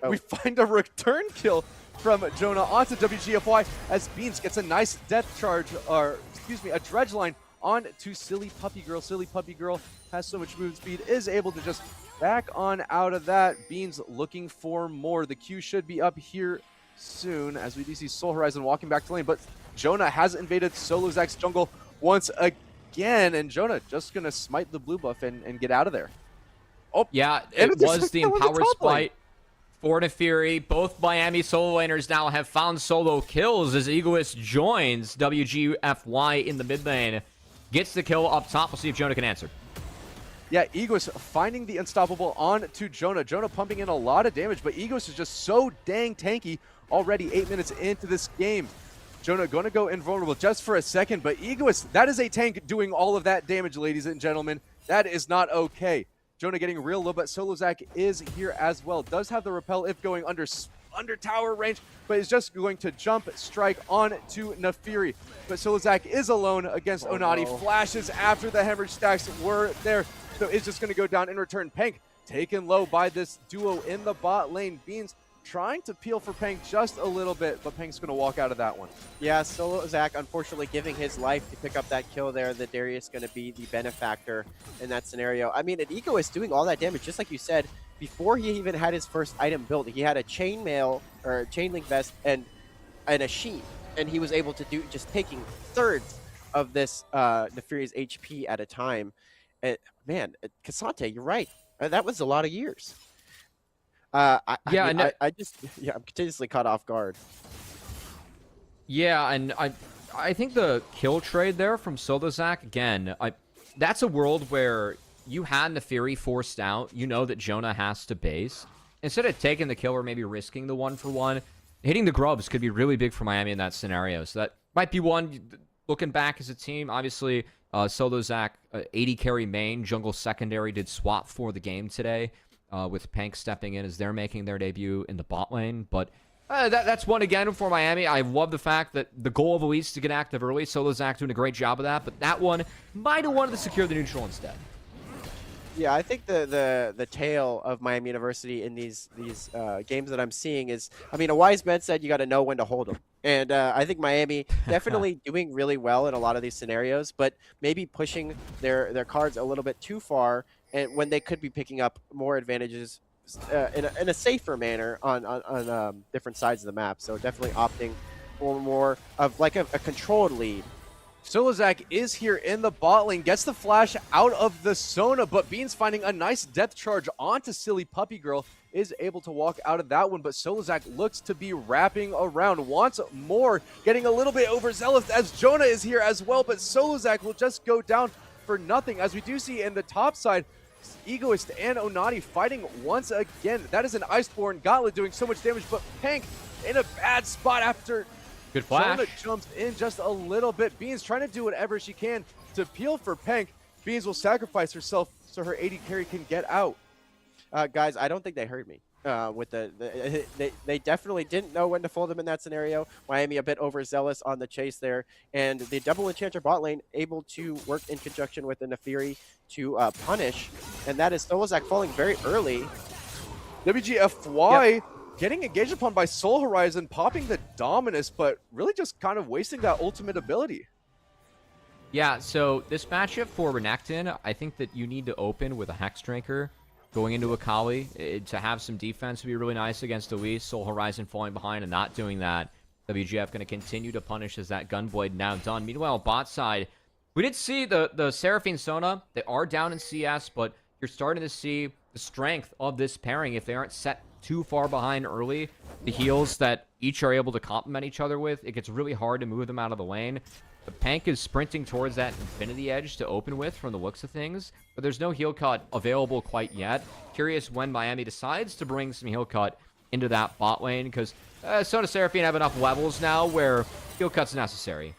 we find a return kill from Jonah onto WGFY as Beans gets a nice death charge, or excuse me, a dredge line onto Silly Puppy Girl. Silly Puppy Girl has so much move speed, is able to just back on out of that. Beans looking for more. The Q should be up here soon as we do see Soul Horizon walking back to lane, but Jonah has invaded Solozak's jungle once again, and Jonah just gonna smite the blue buff and get out of there. Oh, yeah, it was the Empower Spite for Nefiri. Both Miami solo laners now have found solo kills as Egoist joins WGFY in the mid lane. Gets the kill up top. We'll see if Jonah can answer. Yeah, Egos finding the unstoppable on to Jonah. Jonah pumping in a lot of damage, but Egos is just so dang tanky already 8 minutes into this game. Jonah going to go invulnerable just for a second, but Egos, that is a tank doing all of that damage, ladies and gentlemen. That is not okay. Jonah getting real low, but Solozak is here as well. Does have the repel if going under tower range, but is just going to jump strike on to Nefiri. But Solozak is alone against Onati. No. Flashes after the hemorrhage stacks were there. So it's just going to go down in return. Pank taken low by this duo in the bot lane. Beans trying to peel for Pank just a little bit, but Pank's going to walk out of that one. Yeah, Solozak unfortunately giving his life to pick up that kill there. The Darius going to be the benefactor in that scenario. I mean, an Ego is doing all that damage, just like you said, before he even had his first item built. He had a chainmail or a chain link vest and a sheet, and he was able to do just taking thirds of this Nefiri's HP at a time. Man, Cassante, you're right. That was a lot of years. I'm continuously caught off guard. Yeah, and I think the kill trade there from Solozak, again, that's a world where you had Nefiri forced out. You know that Jonah has to base. Instead of taking the kill or maybe risking the 1-for-1, hitting the grubs could be really big for Miami in that scenario. So that might be one, looking back as a team, obviously, Solozak, 80 carry main, jungle secondary did swap for the game today, with Pank stepping in as they're making their debut in the bot lane. But that's one again for Miami. I love the fact that the goal of Elite is to get active early. Solozak doing a great job of that, but that one might have wanted to secure the neutral instead. Yeah, I think the tale of Miami University in these games that I'm seeing is, I mean, a wise man said you got to know when to hold them. And I think Miami definitely doing really well in a lot of these scenarios, but maybe pushing their cards a little bit too far, and when they could be picking up more advantages in a safer manner on different sides of the map. So definitely opting for more of like a controlled lead. Solozak is here in the bot lane, gets the flash out of the Sona, but Beans finding a nice death charge onto Silly Puppy Girl, is able to walk out of that one, but Solozak looks to be wrapping around, wants more, getting a little bit overzealous as Jonah is here as well, but Solozak will just go down for nothing, as we do see in the top side, Egoist and Onati fighting once again. That is an Iceborne Gauntlet doing so much damage, but Pank in a bad spot after good flash. Jonah jumps in just a little bit. Beans trying to do whatever she can to peel for Pank. Beans will sacrifice herself so her 80 carry can get out. Guys, I don't think they heard me. With they definitely didn't know when to fold them in that scenario. Miami a bit overzealous on the chase there, and the double enchanter bot lane able to work in conjunction with the Nefiri to punish, and that is Solozak falling very early. WGFY getting engaged upon by Soul Horizon, popping the Dominus, but really just kind of wasting that ultimate ability. Yeah, so this matchup for Renekton, I think that you need to open with a Hex Drinker going into a Kali. To have some defense would be really nice against Elise. Soul Horizon falling behind and not doing that. WGF going to continue to punish as that Gunblade now done. Meanwhile, bot side, we did see the Seraphine Sona. They are down in CS, but you're starting to see the strength of this pairing if they aren't set too far behind early. The heals that each are able to complement each other with, it gets really hard to move them out of the lane. The Pank is sprinting towards that Infinity Edge to open with from the looks of things, but there's no heal cut available quite yet. Curious when Miami decides to bring some heal cut into that bot lane, because Sona Seraphine have enough levels now where heal cut's necessary.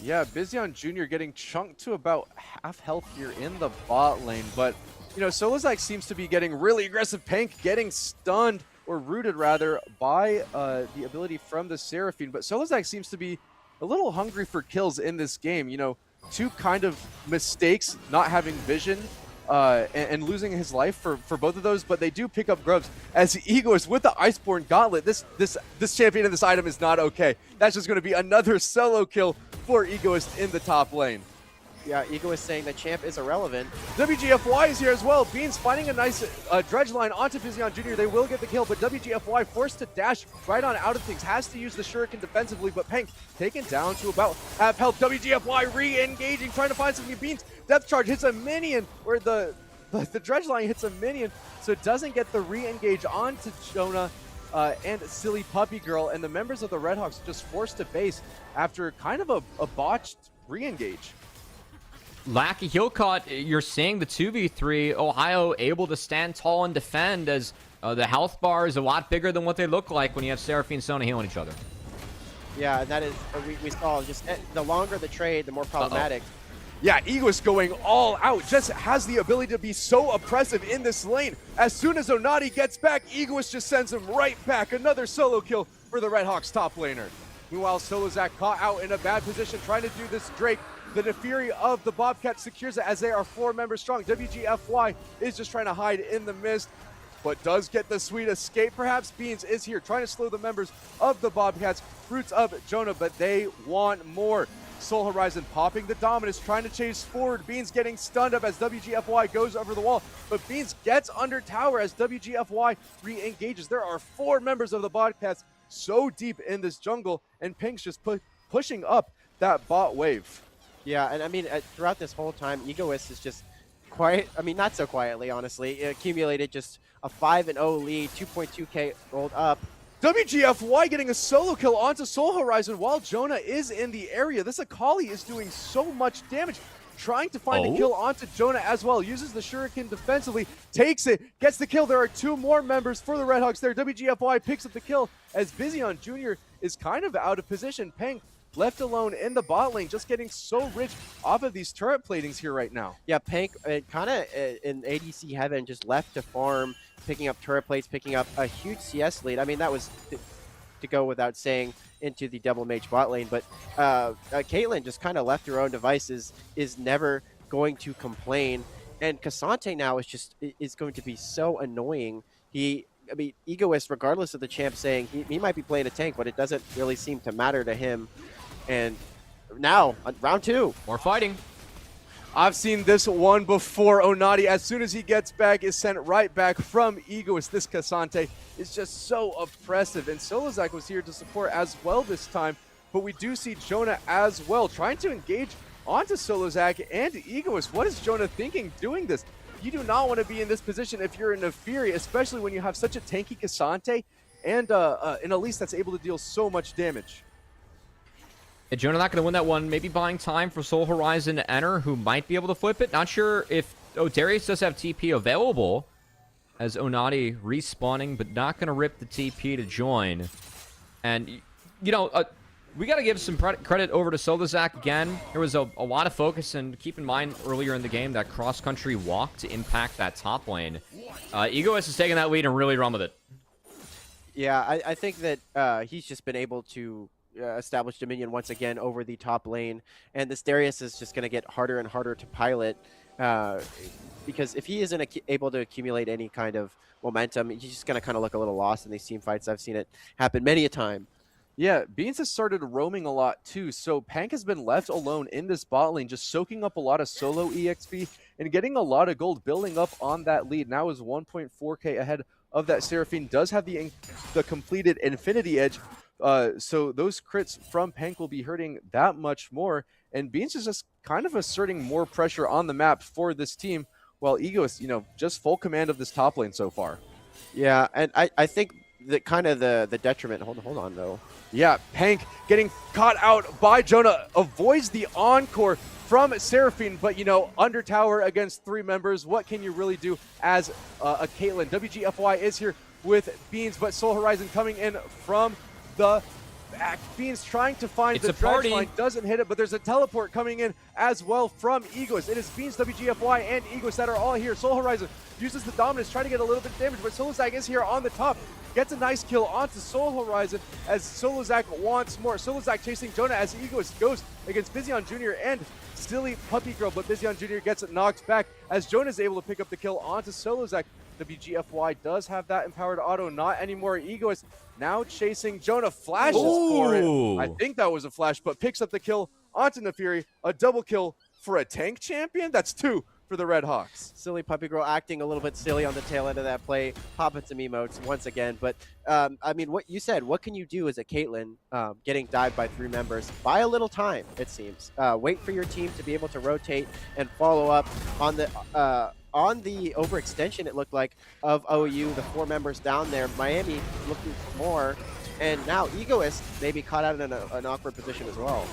Yeah, Bizion Jr. getting chunked to about half health here in the bot lane, but you know, Solozak seems to be getting really aggressive. Pank getting stunned, or rooted rather, by the ability from the Seraphine, but Solozak seems to be a little hungry for kills in this game. You know, two kind of mistakes, not having vision and losing his life for both of those, but they do pick up grubs. As Egoist with the Iceborne Gauntlet, this champion and this item is not okay. That's just going to be another solo kill for Egoist in the top lane. Yeah, Ego is saying the champ is irrelevant. WGFY is here as well. Beans finding a nice dredge line onto Bizion Jr. They will get the kill, but WGFY forced to dash right on out of things. Has to use the Shuriken defensively, but Pank taken down to about half health. WGFY re-engaging, trying to find some new Beans. Depth charge hits a minion, or the dredge line hits a minion, so it doesn't get the re-engage onto Jonah and Silly Puppy Girl, and the members of the Redhawks just forced to base after kind of a botched re-engage. Lack of heal cut, you're seeing the 2v3, Ohio able to stand tall and defend as the health bar is a lot bigger than what they look like when you have Seraphine and Sona healing each other. Yeah, and that is, we saw just the longer the trade, the more problematic. Yeah, Egoist going all out, just has the ability to be so oppressive in this lane. As soon as Onati gets back, Egoist just sends him right back. Another solo kill for the Redhawks top laner. Meanwhile, Solozak caught out in a bad position, trying to do this Drake. The Nefiri of the Bobcat secures it as they are 4 members strong. WGFY is just trying to hide in the mist, but does get the sweet escape. Perhaps Beans is here trying to slow the members of the Bobcats. Fruits of Jonah, but they want more. Soul Horizon popping the Dominus, trying to chase forward. Beans getting stunned up as WGFY goes over the wall, but Beans gets under tower as WGFY re-engages. There are 4 members of the Bobcats so deep in this jungle, and Pink's just pushing up that bot wave. Yeah, and I mean, throughout this whole time, Egoist is just quiet. I mean, not so quietly, honestly. It accumulated just a 5-0 lead, 2.2k rolled up. WGFY getting a solo kill onto Soul Horizon while Jonah is in the area. This Akali is doing so much damage, trying to find a kill onto Jonah as well. Uses the Shuriken defensively, takes it, gets the kill. There are 2 more members for the Redhawks there. WGFY picks up the kill as Bizion Jr. is kind of out of position. Pank left alone in the bot lane, just getting so rich off of these turret platings here right now. Yeah, Pank kind of in ADC heaven, just left to farm, picking up turret plates, picking up a huge CS lead. I mean, that was to go without saying into the Devil Mage bot lane, but Caitlyn just kind of left her own devices, is never going to complain, and Cassante now is going to be so annoying. I mean, Egoist, regardless of the champ saying he might be playing a tank, but it doesn't really seem to matter to him. And now, round 2. More fighting. I've seen this one before. Onati, as soon as he gets back, is sent right back from Egoist. This Cassante is just so oppressive. And Solozak was here to support as well this time. But we do see Jonah as well, trying to engage onto Solozak and Egoist. What is Jonah thinking doing this? You do not want to be in this position if you're in a Fury, especially when you have such a tanky Cassante and an Elise that's able to deal so much damage. Jonah not going to win that one. Maybe buying time for Soul Horizon to enter, who might be able to flip it. Not sure if... Oh, Darius does have TP available as Onati respawning, but not going to rip the TP to join. And, you know, we got to give some credit over to Solozak again. There was a lot of focus, and keep in mind earlier in the game that cross-country walk to impact that top lane. Egoist is taking that lead and really run with it. Yeah, I think that he's just been able to establish dominion once again over the top lane, and this Darius is just going to get harder and harder to pilot because if he isn't able to accumulate any kind of momentum, he's just going to kind of look a little lost in these team fights. I've seen it happen many a time. Yeah, Beans has started roaming a lot too, so Pank has been left alone in this bot lane, just soaking up a lot of solo EXP and getting a lot of gold, building up on that lead. Now is 1.4k ahead of that Seraphine, does have the completed Infinity Edge, so those crits from Pank will be hurting that much more, and Beans is just kind of asserting more pressure on the map for this team, while Ego is, just full command of this top lane so far. Yeah, and I think that kind of the detriment. Hold on though. Yeah, Pank getting caught out by Jonah, avoids the encore from Seraphine, but under tower against 3 members, what can you really do as a Caitlyn? WGFY is here with Beans, but Soul Horizon coming in from the back. Beans trying to find the dredge line, doesn't hit it, but there's a teleport coming in as well from Egos. It is Beans, WGFY, and Egos that are all here. Soul Horizon uses the dominance, trying to get a little bit of damage, but Solozak is here on the top. Gets a nice kill onto Soul Horizon as Solozak wants more. Solozak chasing Jonah as Egos goes against Bizion Jr. and Silly Puppy Girl, but Bizion Jr. gets knocked back as Jonah is able to pick up the kill onto Solozak. WGFY does have that empowered auto, not anymore. Egoist now chasing Jonah, flashes for it. I think that was a flash, but picks up the kill onto Nefiri. A double kill for a tank champion? That's 2 for the Red Hawks. Silly Puppy Girl acting a little bit silly on the tail end of that play. Popping some emotes once again. But, I mean, what you said, what can you do as a Caitlyn getting dived by 3 members? Buy a little time, it seems. Wait for your team to be able to rotate and follow up on the overextension, it looked like, of OU, the 4 members down there. Miami looking for more. And now Egoist maybe caught out in an awkward position as well.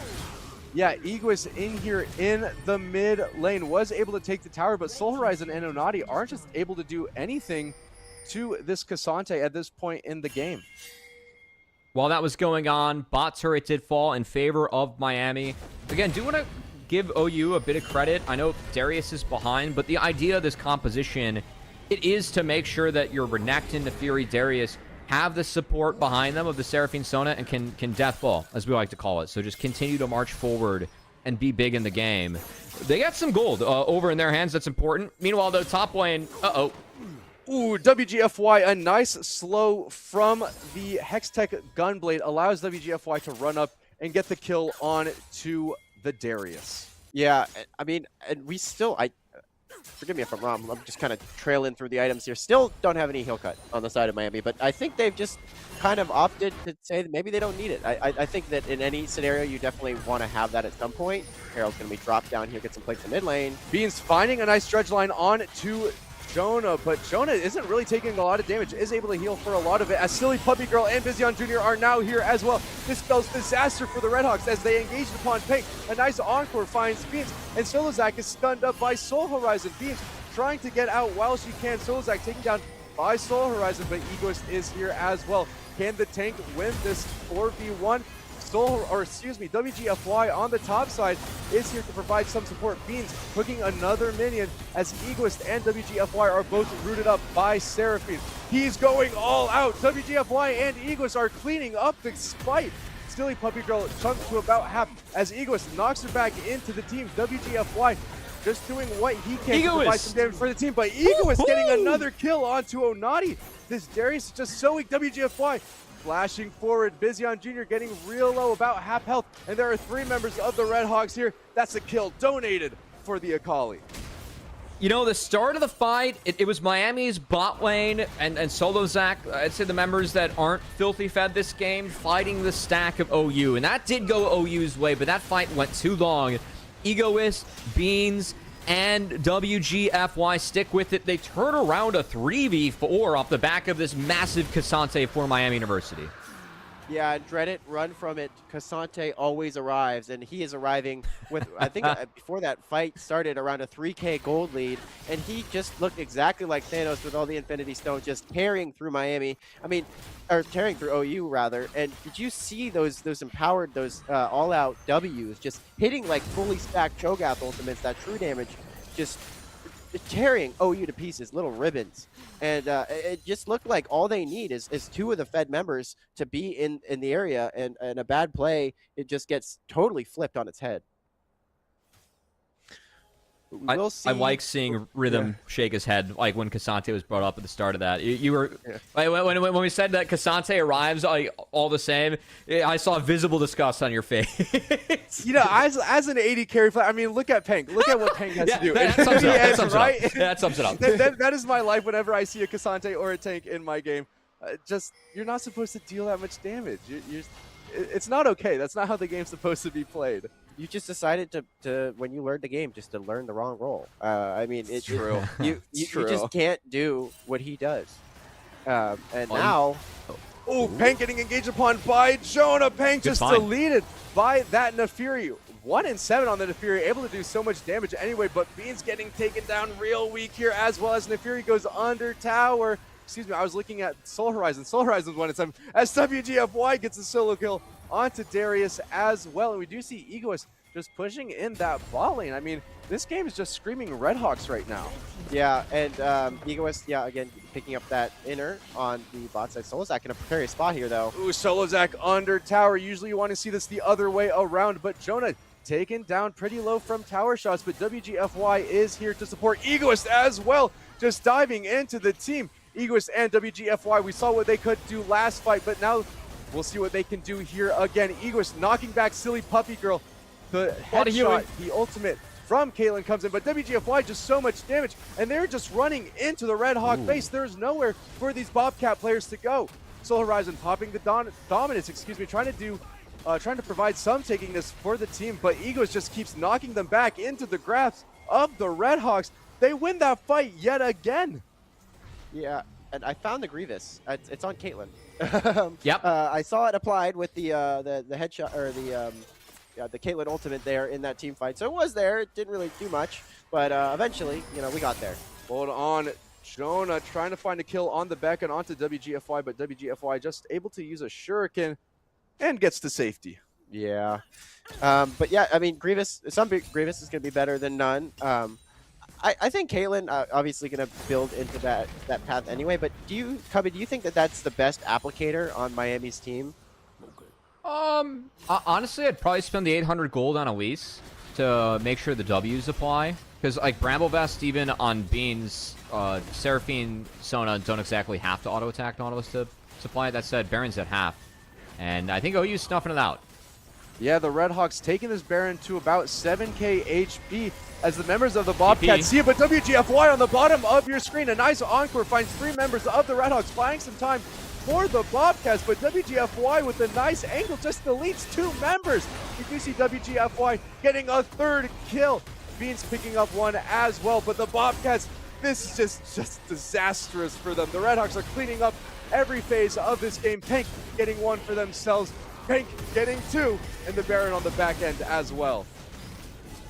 Yeah, Egoist in here in the mid lane was able to take the tower, but Soul Horizon and Onati aren't just able to do anything to this Cassante at this point in the game. While that was going on, bot turret did fall in favor of Miami. Again, do want to give OU a bit of credit. I know Darius is behind, but the idea of this composition, it is to make sure that your Renekton, Nefiri, Darius have the support behind them of the Seraphine Sona and can deathball, as we like to call it. So just continue to march forward and be big in the game. They got some gold over in their hands. That's important. Meanwhile, though, top lane, Ooh, WGFY, a nice slow from the Hextech Gunblade allows WGFY to run up and get the kill on to the Darius. Yeah, I mean, and we still, forgive me if I'm wrong, I'm just kind of trailing through the items here. Still don't have any heal cut on the side of Miami, but I think they've just kind of opted to say that maybe they don't need it. I think that in any scenario, you definitely want to have that at some point. Harold's going to be dropped down here, get some plates in mid lane. Beans finding a nice dredge line on to Jonah, but Jonah isn't really taking a lot of damage, is able to heal for a lot of it, as Silly Puppy Girl and Bizion Jr. are now here as well. This spells disaster for the Redhawks as they engage upon Pink. A nice encore finds Beans, and Solozak is stunned up by Soul Horizon. Beans trying to get out while she can. Solozak taken down by Soul Horizon, but Egoist is here as well. Can the tank win this 4v1? WGFY on the top side is here to provide some support. Beans hooking another minion as Egoist and WGFY are both rooted up by Seraphine. He's going all out. WGFY and Egoist are cleaning up the fight. Silly Puppy Girl chunked to about half as Egoist knocks her back into the team. WGFY just doing what he can to provide some damage for the team, but Egoist getting another kill onto Onati. This Darius is just so weak. WGFY flashing forward. Bizion Jr. getting real low, about half health, and there are 3 members of the Red Hawks here. That's a kill donated for the Akali. You know, the start of the fight, it was Miami's bot lane and Solozak, I'd say the members that aren't filthy fed this game, fighting the stack of OU. And that did go OU's way, but that fight went too long. Egoist, Beans, and WGFY stick with it. They turn around a 3v4 off the back of this massive Cassante for Miami University. Yeah, dread it, run from it. Cassante always arrives, and he is arriving with, I think, before that fight started, around a 3k gold lead, and he just looked exactly like Thanos with all the Infinity Stones, just tearing through Miami. I mean, or tearing through OU, rather. And did you see those empowered, all-out Ws, just hitting like fully stacked Cho'Gath ultimates, that true damage, just tearing OU to pieces, little ribbons. And it just looked like all they need is 2 of the Fed members to be in the area, and a bad play, it just gets totally flipped on its head. we'll see. I like seeing Rhythm shake his head, like when Cassante was brought up at the start of that. You were like, when we said that Cassante arrives, all the same. I saw visible disgust on your face. As an 80 carry player, I mean, look at Pank. Look at what Pank has to do. That sums it up. That is my life whenever I see a Cassante or a tank in my game. You're not supposed to deal that much damage. It's not okay. That's not how the game's supposed to be played. You just decided to when you learned the game, just to learn the wrong role. I mean, it's true. You just can't do what he does. Now, Pank getting engaged upon by Jonah. Pank just deleted by that Nefiri. 1-7 on the Nefiri, able to do so much damage anyway, but Beans getting taken down real weak here, as well as Nefiri goes under tower. Excuse me, I was looking at Soul Horizon. Soul Horizon's 1-7 as WGFY gets a solo kill onto Darius as well. And we do see Egoist just pushing in that bot lane. I mean, this game is just screaming Redhawks right now. Yeah, and Egoist, again, picking up that inner on the bot side. Solozak in a precarious spot here, though. Ooh, Solozak under tower. Usually you want to see this the other way around, but Jonah taken down pretty low from tower shots, but WGFY is here to support Egoist as well, just diving into the team. Egoist and WGFY, we saw what they could do last fight, but now we'll see what they can do here again. Egoist knocking back Silly Puppy Girl. The headshot, the ultimate from Caitlyn comes in, but WGFY just so much damage, and they're just running into the Red Hawk base. There's nowhere for these Bobcat players to go. Soul Horizon popping the dominance, trying to provide some takingness for the team, but Egoist just keeps knocking them back into the grasp of the Red Hawks. They win that fight yet again. Yeah, and I found the Grievous. It's on Caitlyn. Yep. I saw it applied with the headshot or the Caitlyn ultimate there in that team fight. So it was there. It didn't really do much, but eventually, we got there. Hold on. Jonah trying to find a kill on the back and onto WGFY, but WGFY just able to use a shuriken and gets to safety. Yeah. But yeah, I mean, Grievous is going to be better than none. I think Caitlyn obviously going to build into that path anyway, but Cubby, do you think that that's the best applicator on Miami's team? Honestly, I'd probably spend the 800 gold on Elise to make sure the W's apply. Because, like, Bramblevest, even on Beans, Seraphine, Sona don't exactly have to auto-attack Nautilus to supply it. That said, Baron's at half. And I think OU's snuffing it out. Yeah, the Redhawks taking this Baron to about 7k HP as the members of the Bobcats see it, but WGFY on the bottom of your screen. A nice encore finds 3 members of the Redhawks, buying some time for the Bobcats, but WGFY with a nice angle just deletes 2 members. You do see WGFY getting a 3rd kill. Beans picking up 1 as well, but the Bobcats, this is just disastrous for them. The Redhawks are cleaning up every phase of this game. Pank getting 1 for themselves. Pank getting 2, and the Baron on the back end as well.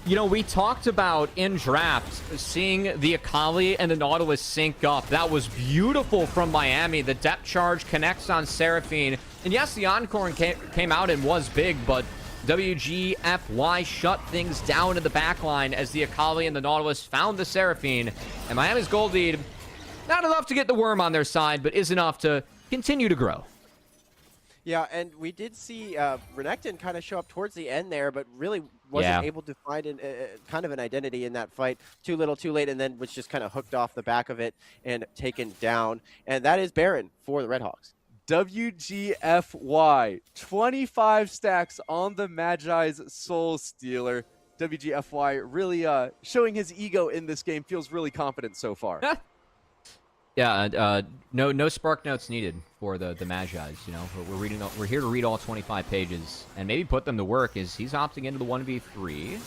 We talked about in draft seeing the Akali and the Nautilus sync up. That was beautiful from Miami. The depth charge connects on Seraphine. And yes, the Encore came out and was big, but WGFY shut things down in the backline as the Akali and the Nautilus found the Seraphine. And Miami's gold lead, not enough to get the worm on their side, but is enough to continue to grow. Yeah, and we did see Renekton kind of show up towards the end there, but really wasn't able to find kind of an identity in that fight. Too little, too late, and then was just kind of hooked off the back of it and taken down. And that is Baron for the Redhawks. WGFY, 25 stacks on the Magi's Soul Stealer. WGFY really showing his ego in this game. Feels really confident so far. Yeah, no spark notes needed for the Magi's. We're here to read all 25 pages and maybe put them to work. As he's opting into the 1v3.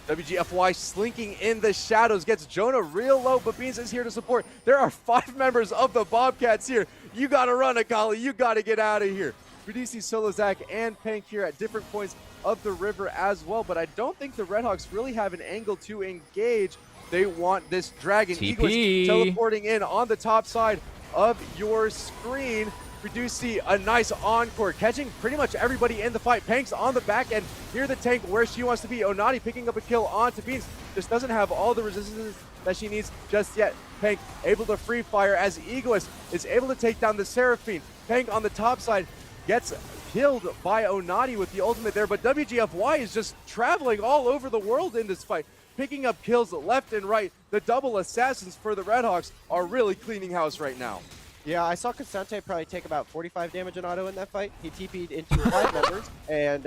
WGFY slinking in the shadows, gets Jonah real low, but Beans is here to support. There are 5 members of the Bobcats here. You gotta run, Akali. You gotta get out of here. We do see Solozak and Pank here at different points of the river as well, but I don't think the Redhawks really have an angle to engage. They want this dragon. Egoist teleporting in on the top side of your screen. We do see a nice encore, catching pretty much everybody in the fight. Pank's on the back end, near the tank where she wants to be. Onati picking up a kill onto Beans. Just doesn't have all the resistance that she needs just yet. Pank able to free fire as Egoist is able to take down the Seraphine. Pank on the top side gets killed by Onati with the ultimate there, but WGFY is just traveling all over the world in this fight. picking up kills left and right. The double assassins for the Redhawks are really cleaning house right now. Yeah, I saw Casante probably take about 45 damage on auto in that fight. He TP'd into 5 members, and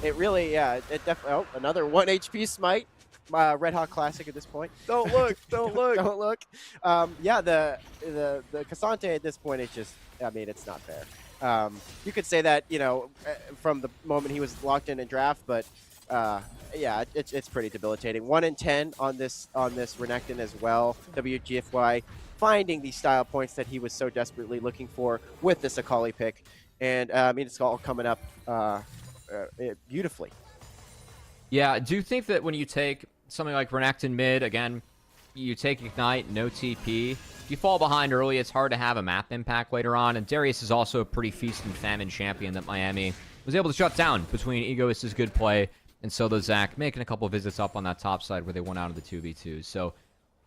it really, it definitely, oh, another 1 HP smite. Red Hawk Classic at this point. Don't look, don't look. Don't look. Yeah, the Casante at this point is just, I mean, it's not fair. You could say that, you know, from the moment he was locked in draft, but yeah, it's pretty debilitating. 1 in 10 on this Renekton as well. WGFY finding the style points that he was so desperately looking for with this Akali pick, and I mean, it's all coming up beautifully. Yeah, do you think that when you take something like Renekton mid, again, you take Ignite, no TP, if you fall behind early, it's hard to have a map impact later on, and Darius is also a pretty feast and famine champion that Miami was able to shut down between Egoist's good play and Solo Zach making a couple visits up on that top side where they went out of the 2v2. So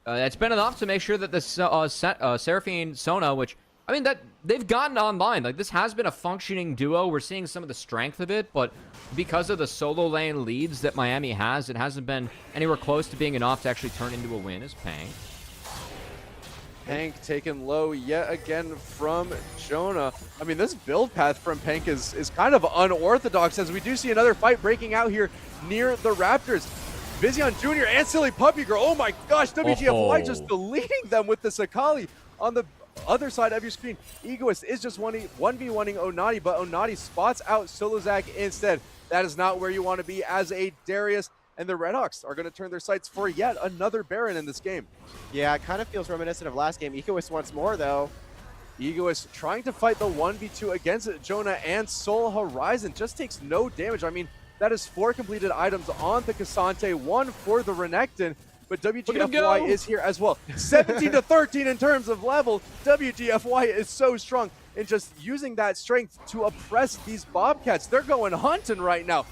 it's been enough to make sure that this Seraphine Sona, which, I mean, that they've gotten online. Like, this has been a functioning duo. We're seeing some of the strength of it, but because of the solo lane leads that Miami has, it hasn't been anywhere close to being enough to actually turn into a win as Pang. Pank taken low yet again from Jonah. I mean, this build path from Pank is kind of unorthodox, as we do see another fight breaking out here near the Raptors. Vizion Jr. and Silly Puppy Girl. Oh my gosh, WGFY just deleting them with the Sakali on the other side of your screen. Egoist is just 1v1ing Onati, but Onati spots out Solozak instead. That is not where you want to be as a Darius, and the Redhawks are going to turn their sights for yet another Baron in this game. Yeah, it kind of feels reminiscent of last game. Egoist once more, though. Egoist trying to fight the 1v2 against Jonah and Soul Horizon. Just takes no damage. I mean, that is 4 completed items on the Casante, 1 for the Renekton, but WGFY is here as well. 17 to 13 in terms of level. WGFY is so strong in just using that strength to oppress these Bobcats. They're going hunting right now.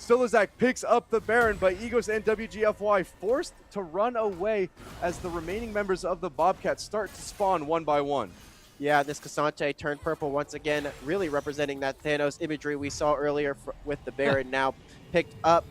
Solozak picks up the Baron, but Egos and WGFY forced to run away as the remaining members of the Bobcats start to spawn one by one. Yeah, this Casante turned purple once again, really representing that Thanos imagery we saw earlier with the Baron now picked up.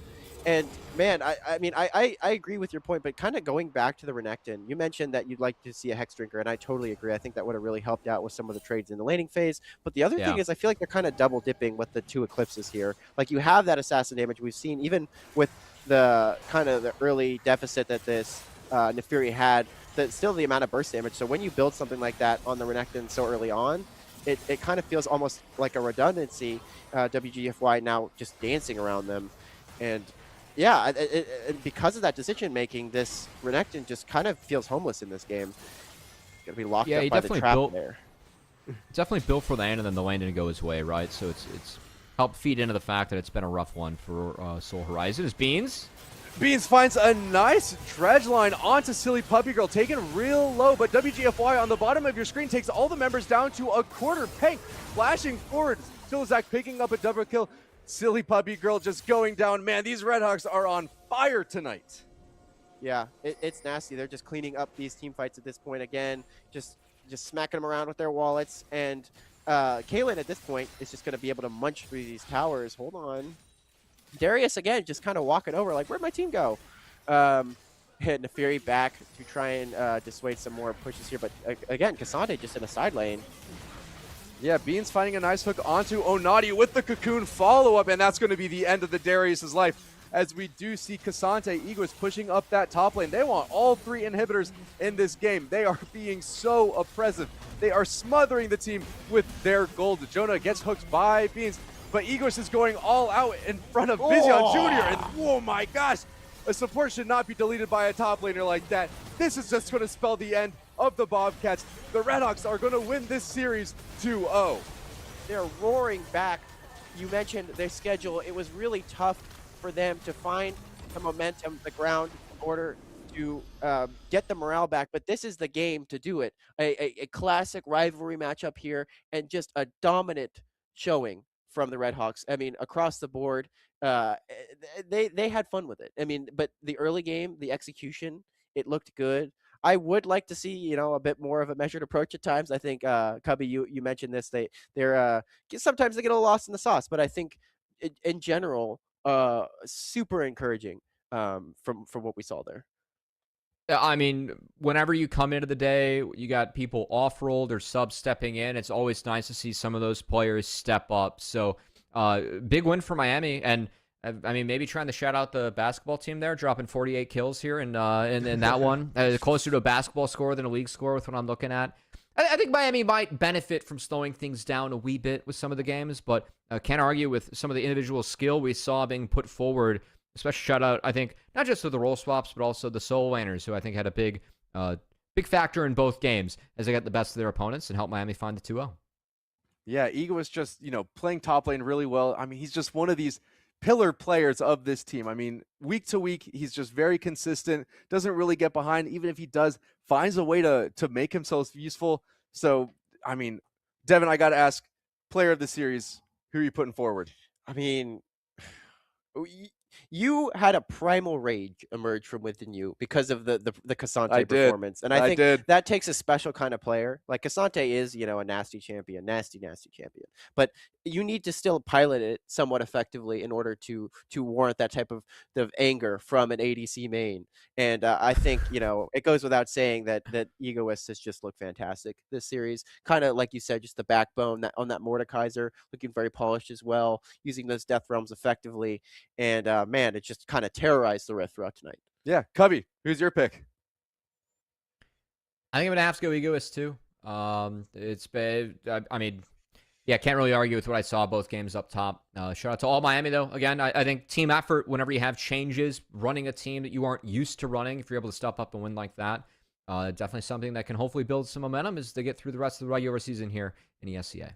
And man, I mean, I agree with your point, but kind of going back to the Renekton, you mentioned that you'd like to see a Hex Drinker, and I totally agree. I think that would have really helped out with some of the trades in the laning phase. But the other thing is, I feel like they're kind of double dipping with the 2 Eclipses here. Like, you have that assassin damage we've seen, even with the kind of the early deficit that this Nefiri had, still the amount of burst damage. So when you build something like that on the Renekton so early on, it kind of feels almost like a redundancy. WGFY now just dancing around them. And yeah, because of that decision making, this Renekton just kind of feels homeless in this game. Gonna be locked up by the trap there. Definitely built for the end, and then the lane didn't go his way, right? So it's helped feed into the fact that it's been a rough one for Soul Horizon. Is Beans? Beans finds a nice dredge line onto Silly Puppy Girl, taken real low, but WGFY on the bottom of your screen takes all the members down to a quarter. Pank flashing forward. Silazak picking up a double kill. Silly Puppy Girl just going down. Man, these Redhawks are on fire tonight. Yeah, it's nasty. They're just cleaning up these team fights at this point again, just smacking them around with their wallets. And Kaylin at this point is just going to be able to munch through these towers. Hold on. Darius, again, just kind of walking over, like, where'd my team go? Hitting Nefiri back to try and dissuade some more pushes here. But, again, Casante just in a side lane. Yeah, Beans finding a nice hook onto Onati with the Cocoon follow-up, and that's going to be the end of the Darius's life, as we do see Casante Egoist pushing up that top lane. They want all 3 inhibitors in this game. They are being so oppressive. They are smothering the team with their gold. Jonah gets hooked by Beans, but Egoist is going all out in front of Vizion Jr. And oh my gosh, a support should not be deleted by a top laner like that. This is just going to spell the end of the Bobcats. The Redhawks are going to win this series 2-0. They're roaring back. You mentioned their schedule. It was really tough for them to find the momentum, the ground, in order to get the morale back. But this is the game to do it. A classic rivalry matchup here, and just a dominant showing from the Redhawks. I mean, across the board, they had fun with it. I mean, but the early game, the execution, it looked good. I would like to see, you know, a bit more of a measured approach at times. I think, Cubby, you mentioned this. They're sometimes they get a little lost in the sauce, but I think in general, super encouraging from what we saw there. I mean, whenever you come into the day, you got people off-rolled or sub-stepping in. It's always nice to see some of those players step up. So, big win for Miami. And, I mean, maybe trying to shout out the basketball team there, dropping 48 kills here in that one. Closer to a basketball score than a league score with what I'm looking at. I think Miami might benefit from slowing things down a wee bit with some of the games, but can't argue with some of the individual skill we saw being put forward. Especially shout out, I think, not just to the role swaps, but also the solo laners, who I think had a big factor in both games as they got the best of their opponents and helped Miami find the 2-0. Yeah, Ego is just, playing top lane really well. I mean, he's just one of these pillar players of this team. I mean, week to week, he's just very consistent, doesn't really get behind. Even if he does, finds a way to make himself useful. So, I mean, Devin, I got to ask, player of the series, who are you putting forward? I mean, you had a primal rage emerge from within you because of the Cassante performance. And I think that takes a special kind of player. Like Cassante is, a nasty champion, nasty champion. But you need to still pilot it somewhat effectively in order to warrant that type of anger from an ADC main. And I think, it goes without saying that Egoist has just looked fantastic this series. Kind of like you said, just the backbone on that Mordekaiser, looking very polished as well, using those death realms effectively. And man, it just kind of terrorized the Rift throughout tonight. Yeah, Cubby, who's your pick? I think I'm gonna have to go Egoist too. It's been, I mean, yeah, can't really argue with what I saw both games up top. Shout out to all Miami though. Again, I think team effort. Whenever you have changes, running a team that you aren't used to running, if you're able to step up and win like that, definitely something that can hopefully build some momentum as they get through the rest of the regular season here in ESCA.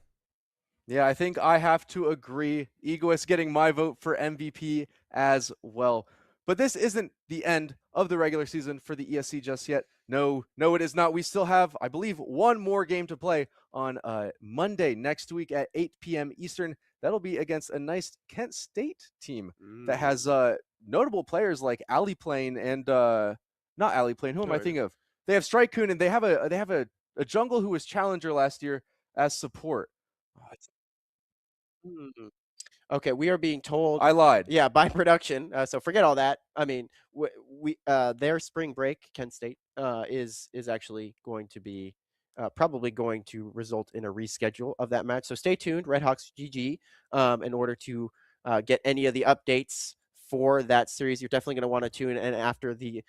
Yeah, I think I have to agree. Egoist getting my vote for MVP as well. But this isn't the end of the regular season for the ESC just yet. No, it is not. We still have, I believe, one more game to play on Monday next week at 8 p.m. Eastern. That'll be against a nice Kent State team that has notable players like Aliplane and not Aliplane. Who am I thinking of? They have Strikecoon, and they have a jungle who was challenger last year as support. Okay, we are being told. I lied. Yeah, by production. So forget all that. I mean, we their spring break, Kent State, is actually going to be probably going to result in a reschedule of that match. So stay tuned, Redhawks GG, in order to get any of the updates for that series. You're definitely going to want to tune in after the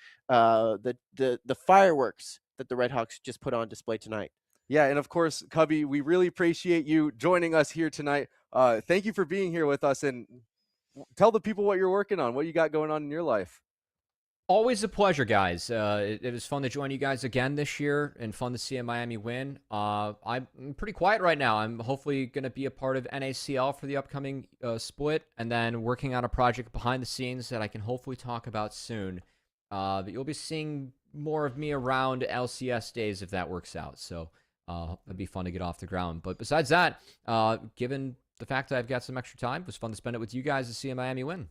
fireworks that the Redhawks just put on display tonight. Yeah, and of course, Cubby, we really appreciate you joining us here tonight. Thank you for being here with us, and tell the people what you're working on, what you got going on in your life. Always a pleasure, guys. It was fun to join you guys again this year and fun to see a Miami win. I'm pretty quiet right now. I'm hopefully going to be a part of NACL for the upcoming split, and then working on a project behind the scenes that I can hopefully talk about soon. But you'll be seeing more of me around LCS days if that works out. So it'd be fun to get off the ground. But besides that, given the fact that I've got some extra time, it was fun to spend it with you guys to see a Miami win.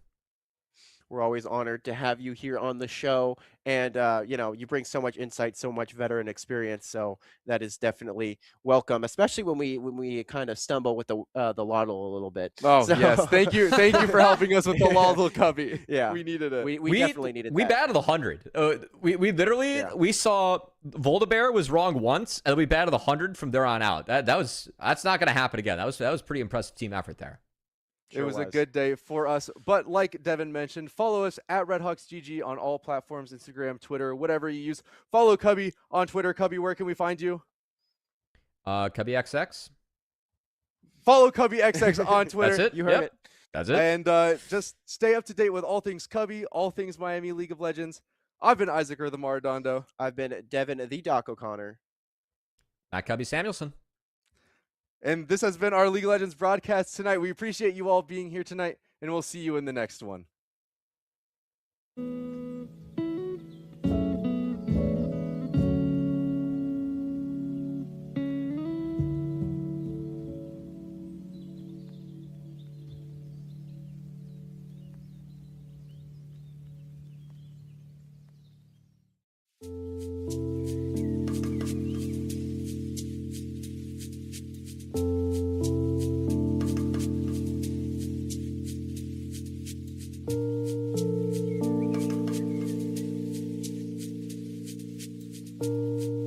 We're always honored to have you here on the show, and you bring so much insight, so much veteran experience. So that is definitely welcome, especially when we kind of stumble with the Lottle a little bit. Oh yes, thank you for helping us with the Lottle, Cubby. Yeah, we needed it. We definitely needed. We battled 100. We literally we saw Voldabear was wrong once, and we battled 100 from there on out. That's not going to happen again. That was pretty impressive team effort there. It was a good day for us. But like Devin mentioned, follow us at RedHawksGG on all platforms, Instagram, Twitter, whatever you use. Follow Cubby on Twitter. Cubby, where can we find you? CubbyXX. Follow CubbyXX on Twitter. That's it. You heard it. That's it. And just stay up to date with all things Cubby, all things Miami League of Legends. I've been Isaac the Arredondo. I've been Devin TheDoc O'Connor. Matt Cubby Samuelson. And this has been our League of Legends broadcast tonight. We appreciate you all being here tonight, and we'll see you in the next one. Peace.